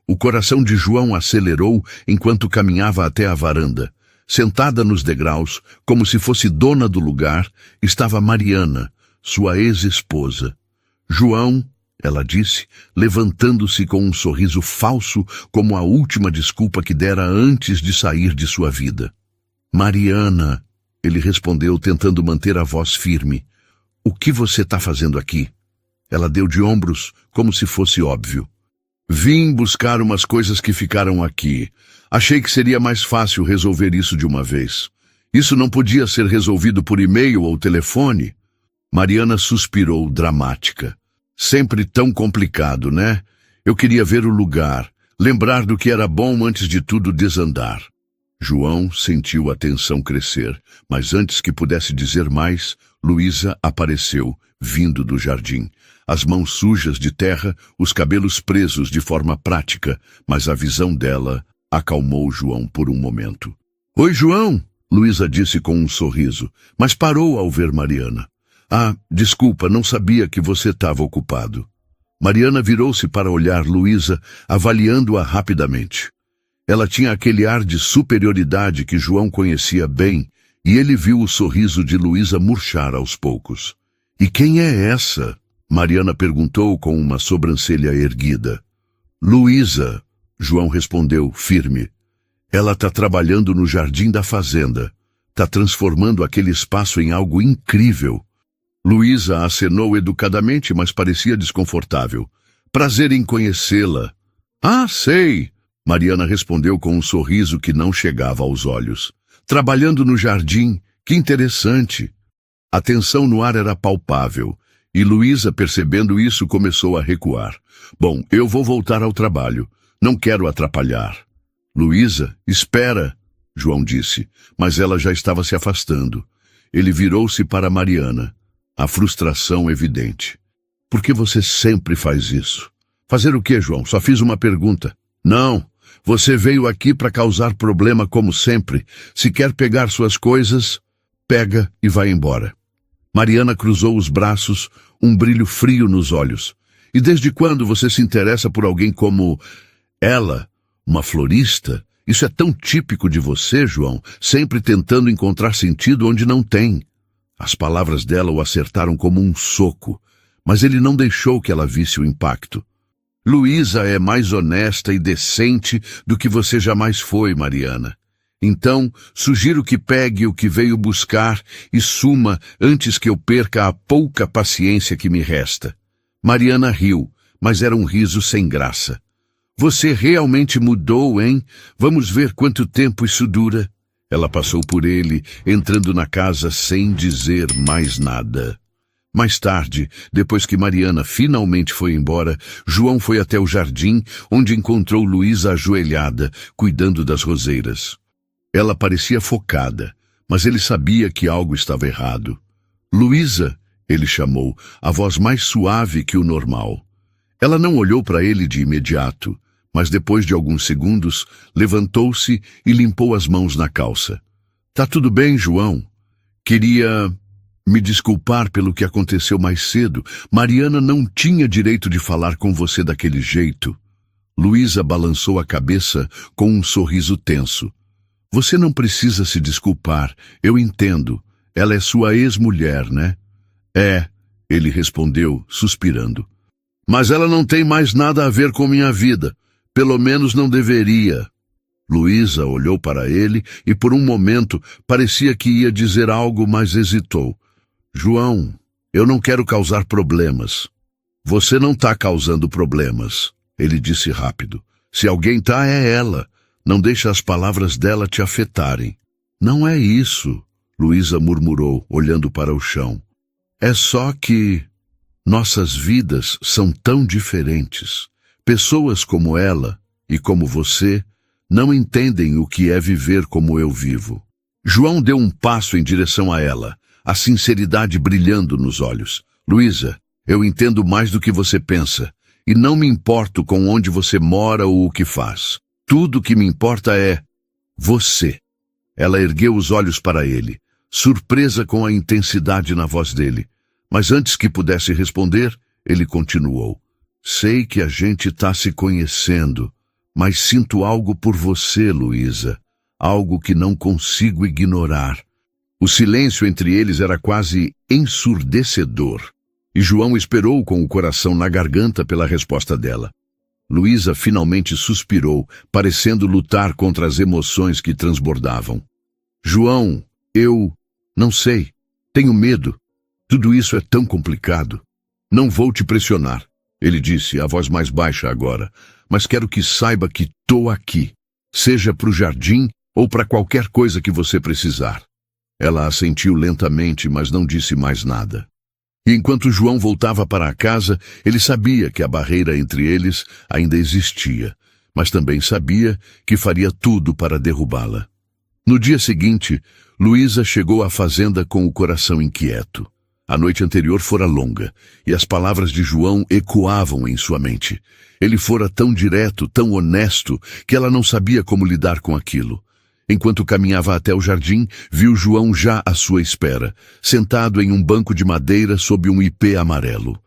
O coração de João acelerou enquanto caminhava até a varanda. Sentada nos degraus, como se fosse dona do lugar, estava Mariana, sua ex-esposa. João, ela disse, levantando-se com um sorriso falso como a última desculpa que dera antes de sair de sua vida. Mariana, ele respondeu tentando manter a voz firme. O que você está fazendo aqui? Ela deu de ombros, como se fosse óbvio. Vim buscar umas coisas que ficaram aqui. Achei que seria mais fácil resolver isso de uma vez. Isso não podia ser resolvido por e-mail ou telefone? Mariana suspirou, dramática. Sempre tão complicado, né? Eu queria ver o lugar, lembrar do que era bom antes de tudo desandar. João sentiu a tensão crescer, mas antes que pudesse dizer mais, Luísa apareceu, vindo do jardim. As mãos sujas de terra, os cabelos presos de forma prática, mas a visão dela acalmou João por um momento. Oi, João, Luísa disse com um sorriso, mas parou ao ver Mariana. Ah, desculpa, não sabia que você estava ocupado. Mariana virou-se para olhar Luísa, avaliando-a rapidamente. Ela tinha aquele ar de superioridade que João conhecia bem, e ele viu o sorriso de Luísa murchar aos poucos. E quem é essa? Mariana perguntou com uma sobrancelha erguida. Luísa, João respondeu, firme. Ela está trabalhando no jardim da fazenda. Está transformando aquele espaço em algo incrível. Luísa acenou educadamente, mas parecia desconfortável. Prazer em conhecê-la. Ah, sei, Mariana respondeu com um sorriso que não chegava aos olhos. Trabalhando no jardim, que interessante. A tensão no ar era palpável, e Luísa, percebendo isso, começou a recuar. Bom, eu vou voltar ao trabalho. Não quero atrapalhar. Luísa, espera, João disse, mas ela já estava se afastando. Ele virou-se para Mariana. A frustração evidente. Por que você sempre faz isso? Fazer o quê, João? Só fiz uma pergunta. Não, você veio aqui para causar problema como sempre. Se quer pegar suas coisas, pega e vai embora. Mariana cruzou os braços, um brilho frio nos olhos. E desde quando você se interessa por alguém como ela, uma florista? Isso é tão típico de você, João, sempre tentando encontrar sentido onde não tem. As palavras dela o acertaram como um soco, mas ele não deixou que ela visse o impacto. Luísa é mais honesta e decente do que você jamais foi, Mariana. Então, sugiro que pegue o que veio buscar e suma antes que eu perca a pouca paciência que me resta. Mariana riu, mas era um riso sem graça. Você realmente mudou, hein? Vamos ver quanto tempo isso dura. Ela passou por ele, entrando na casa sem dizer mais nada. Mais tarde, depois que Mariana finalmente foi embora, João foi até o jardim, onde encontrou Luísa ajoelhada, cuidando das roseiras. Ela parecia focada, mas ele sabia que algo estava errado. Luísa, ele chamou, a voz mais suave que o normal. Ela não olhou para ele de imediato, mas depois de alguns segundos, levantou-se e limpou as mãos na calça. Tá tudo bem, João? Queria me desculpar pelo que aconteceu mais cedo. Mariana não tinha direito de falar com você daquele jeito. Luísa balançou a cabeça com um sorriso tenso. Você não precisa se desculpar, eu entendo. Ela é sua ex-mulher, né? É, ele respondeu, suspirando. Mas ela não tem mais nada a ver com minha vida. Pelo menos não deveria. Luísa olhou para ele e por um momento parecia que ia dizer algo, mas hesitou. João, eu não quero causar problemas. Você não está causando problemas, ele disse rápido. Se alguém tá, é ela. Não deixe as palavras dela te afetarem. Não é isso, Luísa murmurou, olhando para o chão. É só que nossas vidas são tão diferentes. Pessoas como ela e como você não entendem o que é viver como eu vivo. João deu um passo em direção a ela, a sinceridade brilhando nos olhos. Luísa, eu entendo mais do que você pensa, e não me importo com onde você mora ou o que faz. Tudo o que me importa é você. Ela ergueu os olhos para ele, surpresa com a intensidade na voz dele. Mas antes que pudesse responder, ele continuou. Sei que a gente está se conhecendo, mas sinto algo por você, Luísa. Algo que não consigo ignorar. O silêncio entre eles era quase ensurdecedor, e João esperou com o coração na garganta pela resposta dela. Luísa finalmente suspirou, parecendo lutar contra as emoções que transbordavam. João, eu não sei, tenho medo. Tudo isso é tão complicado. Não vou te pressionar, ele disse, a voz mais baixa agora, mas quero que saiba que tô aqui, seja para o jardim ou para qualquer coisa que você precisar. Ela assentiu lentamente, mas não disse mais nada. E enquanto João voltava para a casa, ele sabia que a barreira entre eles ainda existia, mas também sabia que faria tudo para derrubá-la. No dia seguinte, Luísa chegou à fazenda com o coração inquieto. A noite anterior fora longa, e as palavras de João ecoavam em sua mente. Ele fora tão direto, tão honesto, que ela não sabia como lidar com aquilo. Enquanto caminhava até o jardim, viu João já à sua espera, sentado em um banco de madeira sob um ipê amarelo.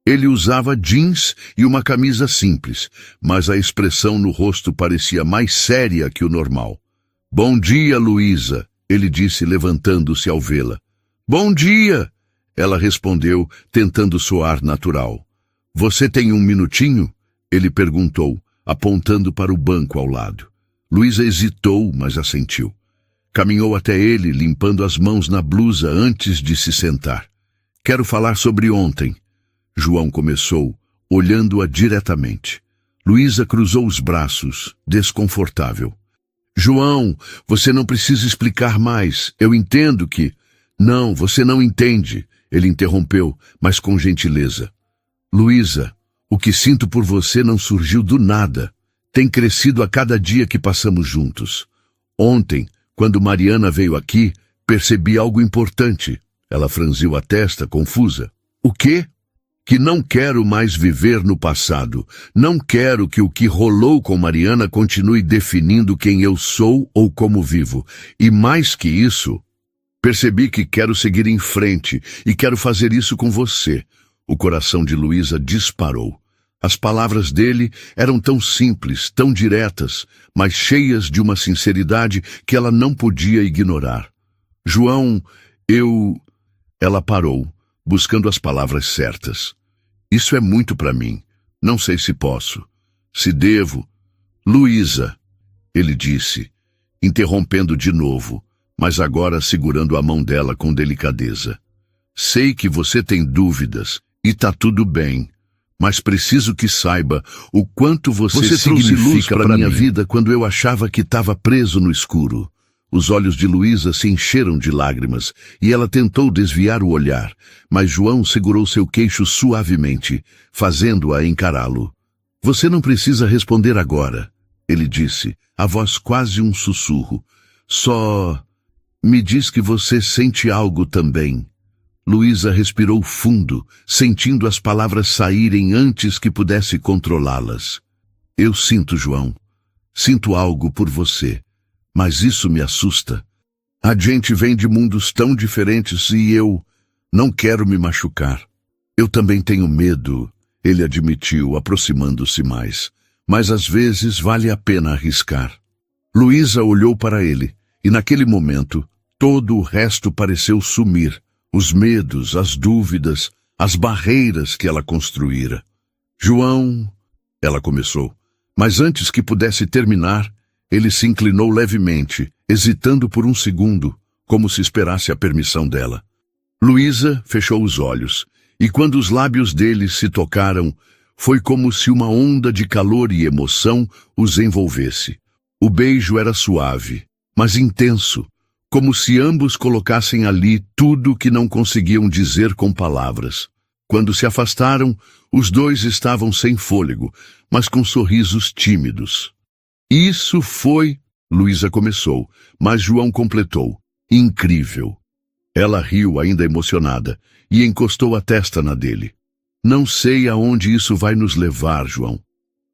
Ele usava jeans e uma camisa simples, mas a expressão no rosto parecia mais séria que o normal. "Bom dia, Luísa", ele disse, levantando-se ao vê-la. "Bom dia", ela respondeu, tentando soar natural. "Você tem um minutinho?", ele perguntou, apontando para o banco ao lado. Luísa hesitou, mas assentiu. Caminhou até ele, limpando as mãos na blusa antes de se sentar. "Quero falar sobre ontem", João começou, olhando-a diretamente. Luísa cruzou os braços, desconfortável. "João, você não precisa explicar mais. Eu entendo que..." "Não, você não entende", ele interrompeu, mas com gentileza. "Luísa, o que sinto por você não surgiu do nada. Tem crescido a cada dia que passamos juntos. Ontem, quando Mariana veio aqui, percebi algo importante." Ela franziu a testa, confusa. "O quê?" "Que não quero mais viver no passado. Não quero que o que rolou com Mariana continue definindo quem eu sou ou como vivo. E mais que isso, percebi que quero seguir em frente e quero fazer isso com você." O coração de Luísa disparou. As palavras dele eram tão simples, tão diretas, mas cheias de uma sinceridade que ela não podia ignorar. "João, eu..." Ela parou, buscando as palavras certas. "Isso é muito para mim. Não sei se posso. Se devo..." "Luísa", ele disse, interrompendo de novo, mas agora segurando a mão dela com delicadeza. "Sei que você tem dúvidas, e tá tudo bem. Mas preciso que saiba o quanto você significa para minha vida quando eu achava que estava preso no escuro." Os olhos de Luísa se encheram de lágrimas e ela tentou desviar o olhar, mas João segurou seu queixo suavemente, fazendo-a encará-lo. "Você não precisa responder agora", ele disse, a voz quase um sussurro. "Só me diz que você sente algo também." Luísa respirou fundo, sentindo as palavras saírem antes que pudesse controlá-las. "Eu sinto, João. Sinto algo por você. Mas isso me assusta. A gente vem de mundos tão diferentes e eu não quero me machucar." "Eu também tenho medo", ele admitiu, aproximando-se mais. "Mas às vezes vale a pena arriscar." Luísa olhou para ele, e naquele momento, todo o resto pareceu sumir. Os medos, as dúvidas, as barreiras que ela construíra. "João..." ela começou, mas antes que pudesse terminar, ele se inclinou levemente, hesitando por um segundo, como se esperasse a permissão dela. Luísa fechou os olhos, e quando os lábios dele se tocaram, foi como se uma onda de calor e emoção os envolvesse. O beijo era suave, mas intenso, como se ambos colocassem ali tudo o que não conseguiam dizer com palavras. Quando se afastaram, os dois estavam sem fôlego, mas com sorrisos tímidos. "Isso foi..." Luísa começou, mas João completou. "Incrível." Ela riu, ainda emocionada, e encostou a testa na dele. "Não sei aonde isso vai nos levar, João.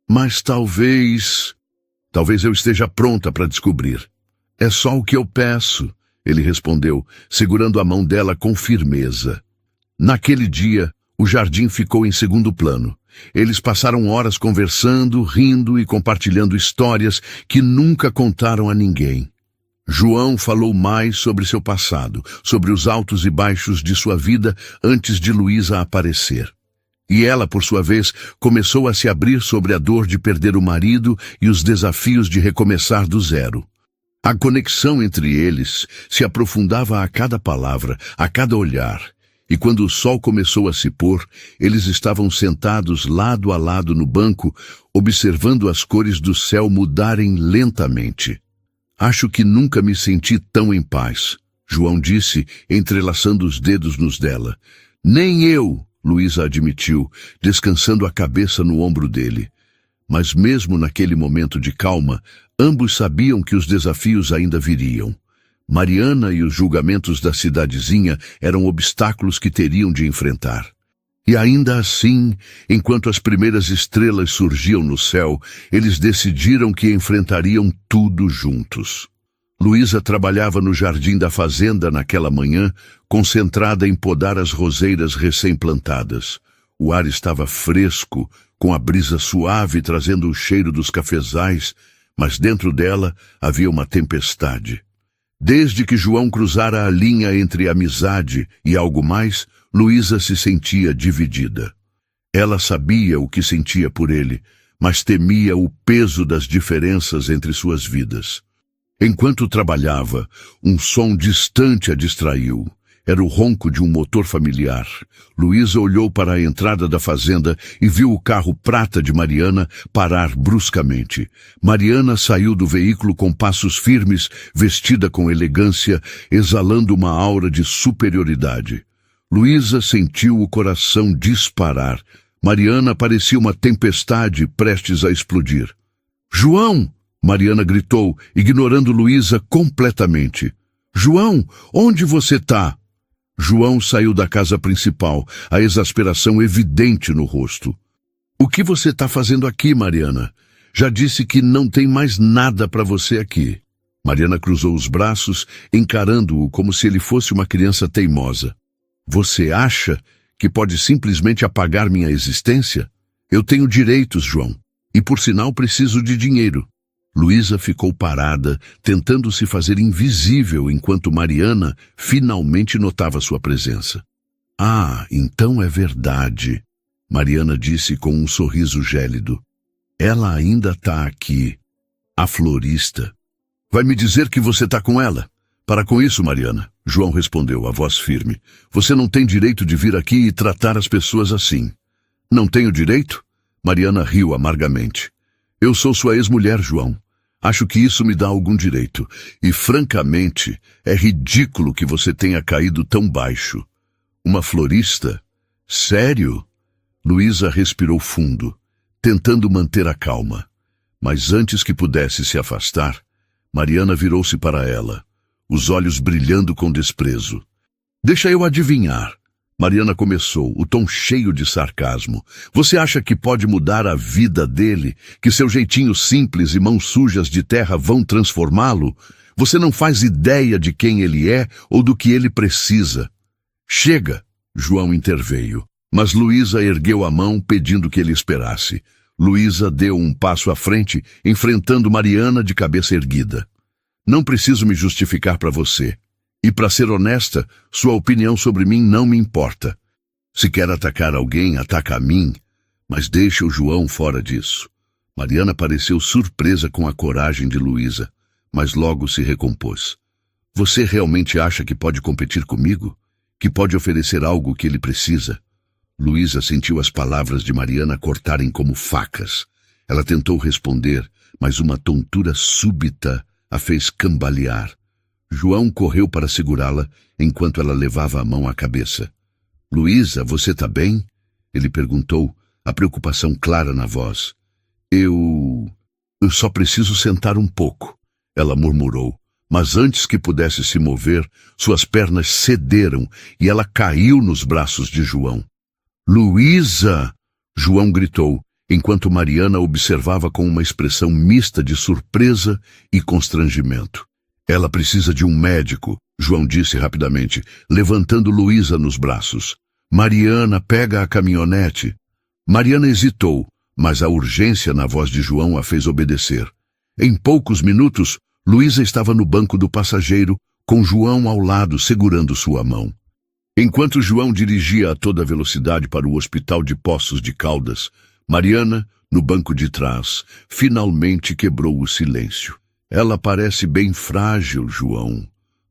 Mas talvez eu esteja pronta para descobrir." "É só o que eu peço", ele respondeu, segurando a mão dela com firmeza. Naquele dia, o jardim ficou em segundo plano. Eles passaram horas conversando, rindo e compartilhando histórias que nunca contaram a ninguém. João falou mais sobre seu passado, sobre os altos e baixos de sua vida antes de Luísa aparecer. E ela, por sua vez, começou a se abrir sobre a dor de perder o marido e os desafios de recomeçar do zero. A conexão entre eles se aprofundava a cada palavra, a cada olhar, E quando o sol começou a se pôr, eles estavam sentados lado a lado no banco, observando as cores do céu mudarem lentamente. Acho que nunca me senti tão em paz, João disse, entrelaçando os dedos nos dela. Nem eu, Luísa admitiu, descansando a cabeça no ombro dele. Mas mesmo naquele momento de calma, ambos sabiam que os desafios ainda viriam. Mariana e os julgamentos da cidadezinha eram obstáculos que teriam de enfrentar. E ainda assim, enquanto as primeiras estrelas surgiam no céu, eles decidiram que enfrentariam tudo juntos. Luísa trabalhava no jardim da fazenda naquela manhã, concentrada em podar as roseiras recém-plantadas. O ar estava fresco, com a brisa suave trazendo o cheiro dos cafezais, mas dentro dela havia uma tempestade. Desde que João cruzara a linha entre amizade e algo mais, Luísa se sentia dividida. Ela sabia o que sentia por ele, mas temia o peso das diferenças entre suas vidas. Enquanto trabalhava, um som distante a distraiu. Era o ronco de um motor familiar. Luísa olhou para a entrada da fazenda e viu o carro prata de Mariana parar bruscamente. Mariana saiu do veículo com passos firmes, vestida com elegância, exalando uma aura de superioridade. Luísa sentiu o coração disparar. Mariana parecia uma tempestade prestes a explodir. «João!» Mariana gritou, ignorando Luísa completamente. «João, onde você está?» João saiu da casa principal, a exasperação evidente no rosto. «O que você está fazendo aqui, Mariana? Já disse que não tem mais nada para você aqui». Mariana cruzou os braços, encarando-o como se ele fosse uma criança teimosa. «Você acha que pode simplesmente apagar minha existência? Eu tenho direitos, João, e por sinal preciso de dinheiro». Luísa ficou parada, tentando se fazer invisível enquanto Mariana finalmente notava sua presença. «Ah, então é verdade», Mariana disse com um sorriso gélido. «Ela ainda está aqui, a florista. Vai me dizer que você está com ela?» «Para com isso, Mariana», João respondeu, a voz firme. «Você não tem direito de vir aqui e tratar as pessoas assim». «Não tenho direito?» Mariana riu amargamente. «Eu sou sua ex-mulher, João. Acho que isso me dá algum direito. E, francamente, é ridículo que você tenha caído tão baixo. Uma florista? Sério?» Luísa respirou fundo, tentando manter a calma. Mas antes que pudesse se afastar, Mariana virou-se para ela, os olhos brilhando com desprezo. «Deixa eu adivinhar». Mariana começou, o tom cheio de sarcasmo. «Você acha que pode mudar a vida dele? Que seu jeitinho simples e mãos sujas de terra vão transformá-lo? Você não faz ideia de quem ele é ou do que ele precisa». «Chega!» João interveio. Mas Luísa ergueu a mão pedindo que ele esperasse. Luísa deu um passo à frente, enfrentando Mariana de cabeça erguida. «Não preciso me justificar para você. E, para ser honesta, sua opinião sobre mim não me importa. Se quer atacar alguém, ataca a mim, mas deixa o João fora disso». Mariana pareceu surpresa com a coragem de Luísa, mas logo se recompôs. «Você realmente acha que pode competir comigo? Que pode oferecer algo que ele precisa?» Luísa sentiu as palavras de Mariana cortarem como facas. Ela tentou responder, mas uma tontura súbita a fez cambalear. João correu para segurá-la, enquanto ela levava a mão à cabeça. «Luísa, você está bem?» Ele perguntou, a preocupação clara na voz. Eu só preciso sentar um pouco», ela murmurou. Mas antes que pudesse se mover, suas pernas cederam e ela caiu nos braços de João. «Luísa!» João gritou, enquanto Mariana observava com uma expressão mista de surpresa e constrangimento. «Ela precisa de um médico», João disse rapidamente, levantando Luísa nos braços. «Mariana, pega a caminhonete». Mariana hesitou, mas a urgência na voz de João a fez obedecer. Em poucos minutos, Luísa estava no banco do passageiro, com João ao lado segurando sua mão. Enquanto João dirigia a toda velocidade para o hospital de Poços de Caldas, Mariana, no banco de trás, finalmente quebrou o silêncio. «Ela parece bem frágil, João.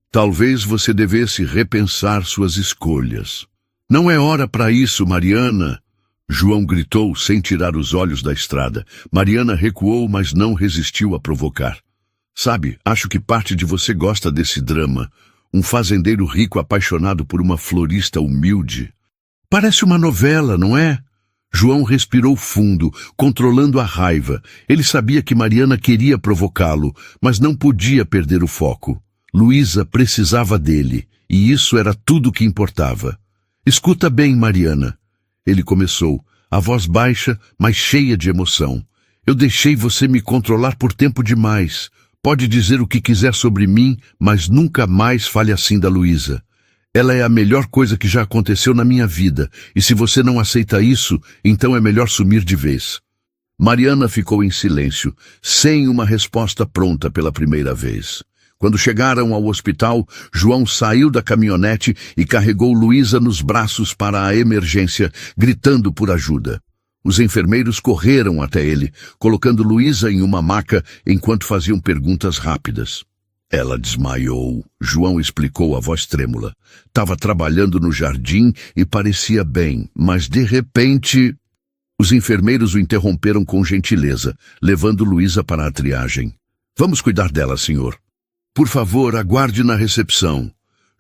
Talvez você devesse repensar suas escolhas». Não é hora para isso, Mariana! João gritou sem tirar os olhos da estrada. Mariana recuou, mas não resistiu a provocar. Sabe, acho que parte de você gosta desse drama. Um fazendeiro rico apaixonado por uma florista humilde. Parece uma novela, não é? João respirou fundo, controlando a raiva. Ele sabia que Mariana queria provocá-lo, mas não podia perder o foco. Luísa precisava dele, e isso era tudo que importava. Escuta bem, Mariana. Ele começou, a voz baixa, mas cheia de emoção. Eu deixei você me controlar por tempo demais. Pode dizer o que quiser sobre mim, mas nunca mais fale assim da Luísa. Ela é a melhor coisa que já aconteceu na minha vida, e se você não aceita isso, então é melhor sumir de vez. Mariana ficou em silêncio, sem uma resposta pronta pela primeira vez. Quando chegaram ao hospital, João saiu da caminhonete e carregou Luísa nos braços para a emergência, gritando por ajuda. Os enfermeiros correram até ele, colocando Luísa em uma maca enquanto faziam perguntas rápidas. Ela desmaiou, João explicou a voz trêmula. Estava trabalhando no jardim e parecia bem, mas de repente... Os enfermeiros o interromperam com gentileza, levando Luísa para a triagem. Vamos cuidar dela, senhor. Por favor, aguarde na recepção.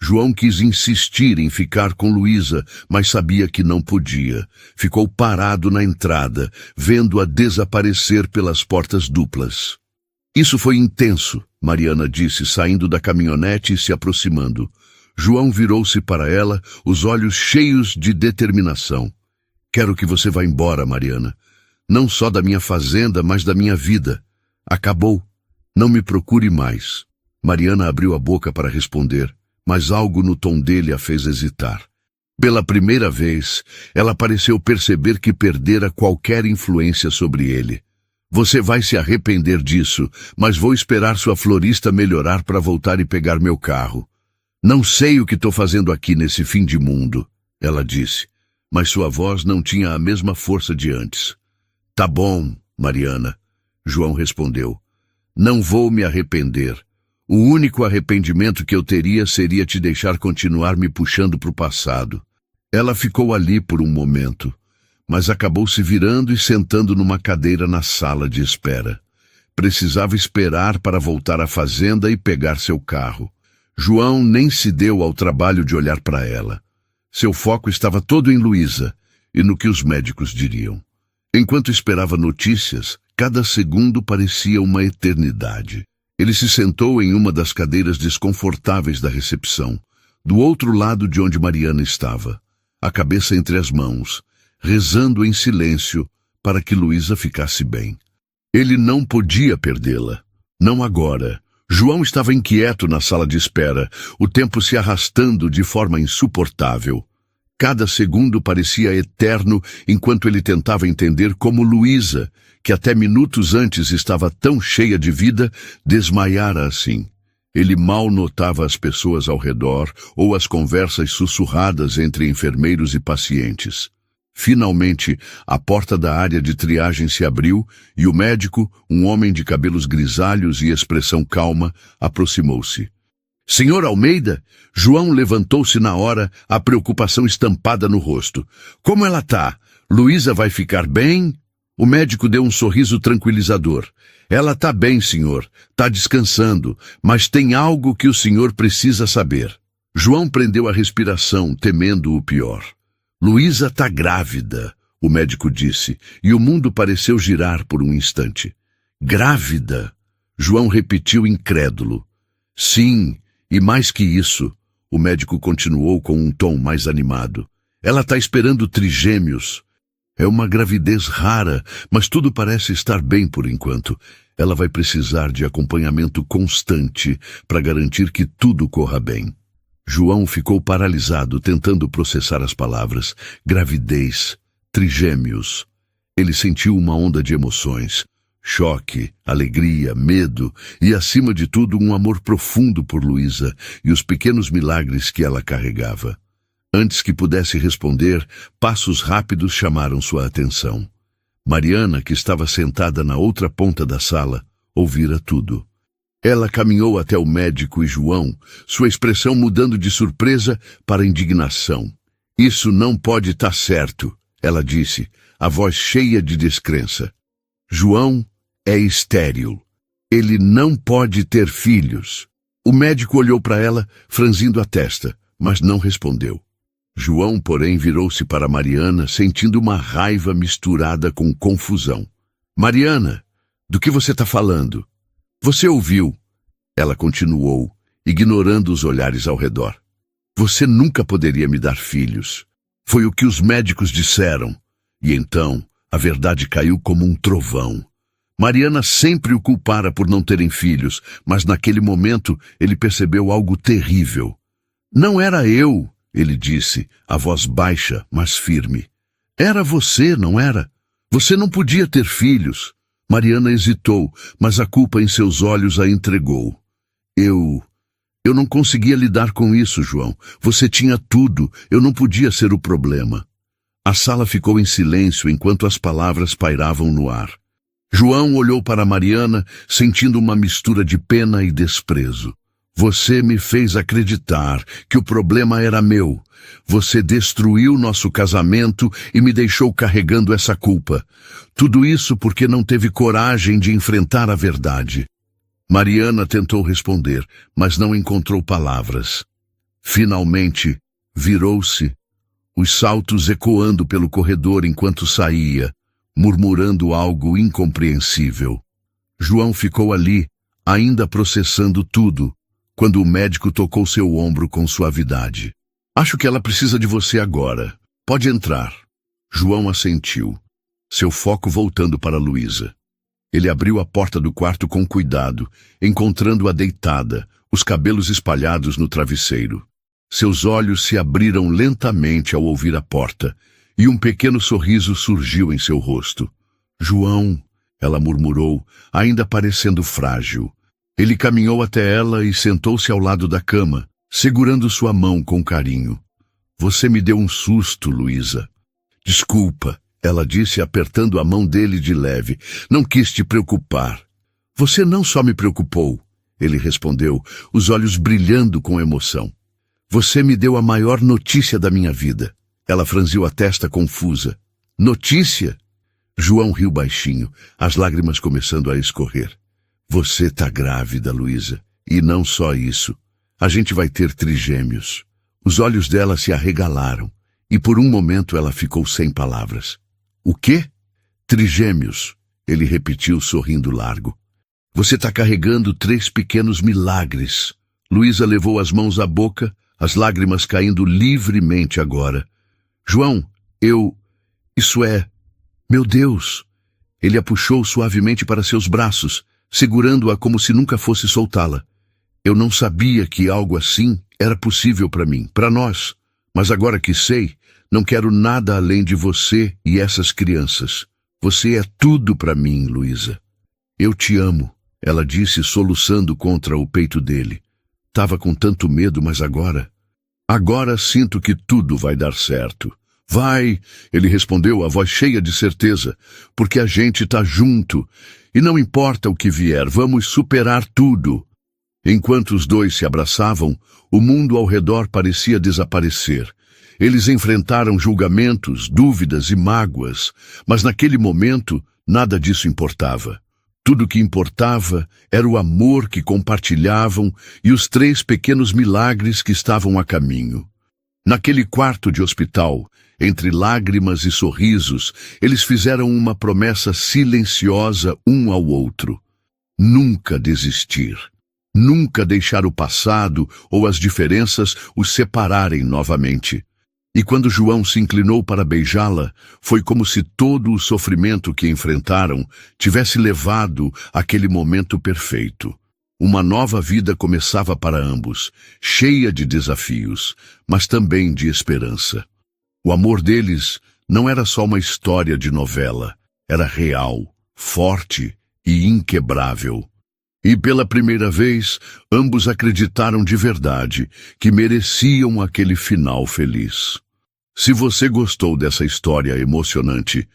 João quis insistir em ficar com Luísa, mas sabia que não podia. Ficou parado na entrada, vendo-a desaparecer pelas portas duplas. Isso foi intenso, Mariana disse, saindo da caminhonete e se aproximando. João virou-se para ela, os olhos cheios de determinação. Quero que você vá embora, Mariana. Não só da minha fazenda, mas da minha vida. Acabou. Não me procure mais. Mariana abriu a boca para responder, mas algo no tom dele a fez hesitar. Pela primeira vez, ela pareceu perceber que perdera qualquer influência sobre ele. Você vai se arrepender disso, mas vou esperar sua florista melhorar para voltar e pegar meu carro. Não sei o que estou fazendo aqui nesse fim de mundo, ela disse, mas sua voz não tinha a mesma força de antes. Tá bom, Mariana, João respondeu. Não vou me arrepender. O único arrependimento que eu teria seria te deixar continuar me puxando para o passado. Ela ficou ali por um momento, mas acabou se virando e sentando numa cadeira na sala de espera. Precisava esperar para voltar à fazenda e pegar seu carro. João nem se deu ao trabalho de olhar para ela. Seu foco estava todo em Luísa e no que os médicos diriam. Enquanto esperava notícias, cada segundo parecia uma eternidade. Ele se sentou em uma das cadeiras desconfortáveis da recepção, do outro lado de onde Mariana estava, a cabeça entre as mãos, rezando em silêncio para que Luísa ficasse bem. Ele não podia perdê-la. Não agora. João estava inquieto na sala de espera, o tempo se arrastando de forma insuportável. Cada segundo parecia eterno enquanto ele tentava entender como Luísa, que até minutos antes estava tão cheia de vida, desmaiara assim. Ele mal notava as pessoas ao redor ou as conversas sussurradas entre enfermeiros e pacientes. Finalmente, a porta da área de triagem se abriu e o médico, um homem de cabelos grisalhos e expressão calma, aproximou-se. Senhor Almeida? João levantou-se na hora, a preocupação estampada no rosto. Como ela tá? Luísa vai ficar bem? O médico deu um sorriso tranquilizador. Ela tá bem, senhor. Tá descansando, mas tem algo que o senhor precisa saber. João prendeu a respiração, temendo o pior. Luísa tá grávida, o médico disse, e o mundo pareceu girar por um instante. Grávida? João repetiu incrédulo. Sim, e mais que isso, o médico continuou com um tom mais animado. Ela tá esperando trigêmeos. É uma gravidez rara, mas tudo parece estar bem por enquanto. Ela vai precisar de acompanhamento constante para garantir que tudo corra bem. João ficou paralisado, tentando processar as palavras. Gravidez, trigêmeos. Ele sentiu uma onda de emoções. Choque, alegria, medo e, acima de tudo, um amor profundo por Luísa e os pequenos milagres que ela carregava. Antes que pudesse responder, passos rápidos chamaram sua atenção. Mariana, que estava sentada na outra ponta da sala, ouvira tudo. Ela caminhou até o médico e João, sua expressão mudando de surpresa para indignação. Isso não pode estar certo, ela disse, a voz cheia de descrença. João é estéril. Ele não pode ter filhos. O médico olhou para ela, franzindo a testa, mas não respondeu. João, porém, virou-se para Mariana, sentindo uma raiva misturada com confusão. Mariana, do que você está falando? Você ouviu? Ela continuou, ignorando os olhares ao redor. Você nunca poderia me dar filhos. Foi o que os médicos disseram. E então, a verdade caiu como um trovão. Mariana sempre o culpara por não terem filhos, mas naquele momento ele percebeu algo terrível. Não era eu, ele disse, a voz baixa, mas firme. Era você, não era? Você não podia ter filhos. Mariana hesitou, mas a culpa em seus olhos a entregou. Eu não conseguia lidar com isso, João. Você tinha tudo, eu não podia ser o problema. A sala ficou em silêncio enquanto as palavras pairavam no ar. João olhou para Mariana, sentindo uma mistura de pena e desprezo. Você me fez acreditar que o problema era meu. Você destruiu nosso casamento e me deixou carregando essa culpa. Tudo isso porque não teve coragem de enfrentar a verdade. Mariana tentou responder, mas não encontrou palavras. Finalmente, virou-se, os saltos ecoando pelo corredor enquanto saía, murmurando algo incompreensível. João ficou ali, ainda processando tudo, quando o médico tocou seu ombro com suavidade. Acho que ela precisa de você agora. Pode entrar. João assentiu, seu foco voltando para Luísa. Ele abriu a porta do quarto com cuidado, encontrando-a deitada, os cabelos espalhados no travesseiro. Seus olhos se abriram lentamente ao ouvir a porta, e um pequeno sorriso surgiu em seu rosto. João, ela murmurou, ainda parecendo frágil. Ele caminhou até ela e sentou-se ao lado da cama, segurando sua mão com carinho. Você me deu um susto, Luísa. Desculpa, ela disse apertando a mão dele de leve. Não quis te preocupar. Você não só me preocupou, ele respondeu, os olhos brilhando com emoção. Você me deu a maior notícia da minha vida. Ela franziu a testa confusa. Notícia? João riu baixinho, as lágrimas começando a escorrer. Você tá grávida, Luísa. E não só isso. A gente vai ter trigêmeos. Os olhos dela se arregalaram, e por um momento ela ficou sem palavras. O quê? Trigêmeos, ele repetiu sorrindo largo. Você tá carregando 3 pequenos milagres. Luísa levou as mãos à boca, as lágrimas caindo livremente agora. João, isso é... Meu Deus! Ele a puxou suavemente para seus braços, segurando-a como se nunca fosse soltá-la. Eu não sabia que algo assim era possível para mim, para nós. Mas agora que sei, não quero nada além de você e essas crianças. Você é tudo para mim, Luísa. Eu te amo, ela disse soluçando contra o peito dele. Tava com tanto medo, mas agora... Agora sinto que tudo vai dar certo. Vai, ele respondeu, a voz cheia de certeza, porque a gente tá junto. E não importa o que vier, vamos superar tudo. Enquanto os dois se abraçavam, o mundo ao redor parecia desaparecer. Eles enfrentaram julgamentos, dúvidas e mágoas, mas naquele momento nada disso importava. Tudo que importava era o amor que compartilhavam e os 3 pequenos milagres que estavam a caminho. Naquele quarto de hospital, entre lágrimas e sorrisos, eles fizeram uma promessa silenciosa um ao outro. Nunca desistir. Nunca deixar o passado ou as diferenças os separarem novamente. E quando João se inclinou para beijá-la, foi como se todo o sofrimento que enfrentaram tivesse levado àquele momento perfeito. Uma nova vida começava para ambos, cheia de desafios, mas também de esperança. O amor deles não era só uma história de novela, era real, forte e inquebrável. E pela primeira vez, ambos acreditaram de verdade que mereciam aquele final feliz. Se você gostou dessa história emocionante,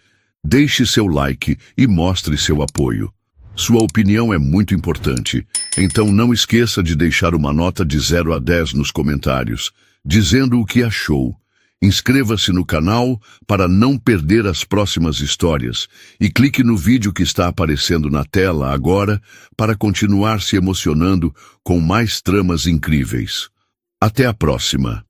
deixe seu like e mostre seu apoio. Sua opinião é muito importante, então não esqueça de deixar uma nota de 0 a 10 nos comentários, dizendo o que achou. Inscreva-se no canal para não perder as próximas histórias e clique no vídeo que está aparecendo na tela agora para continuar se emocionando com mais tramas incríveis. Até a próxima!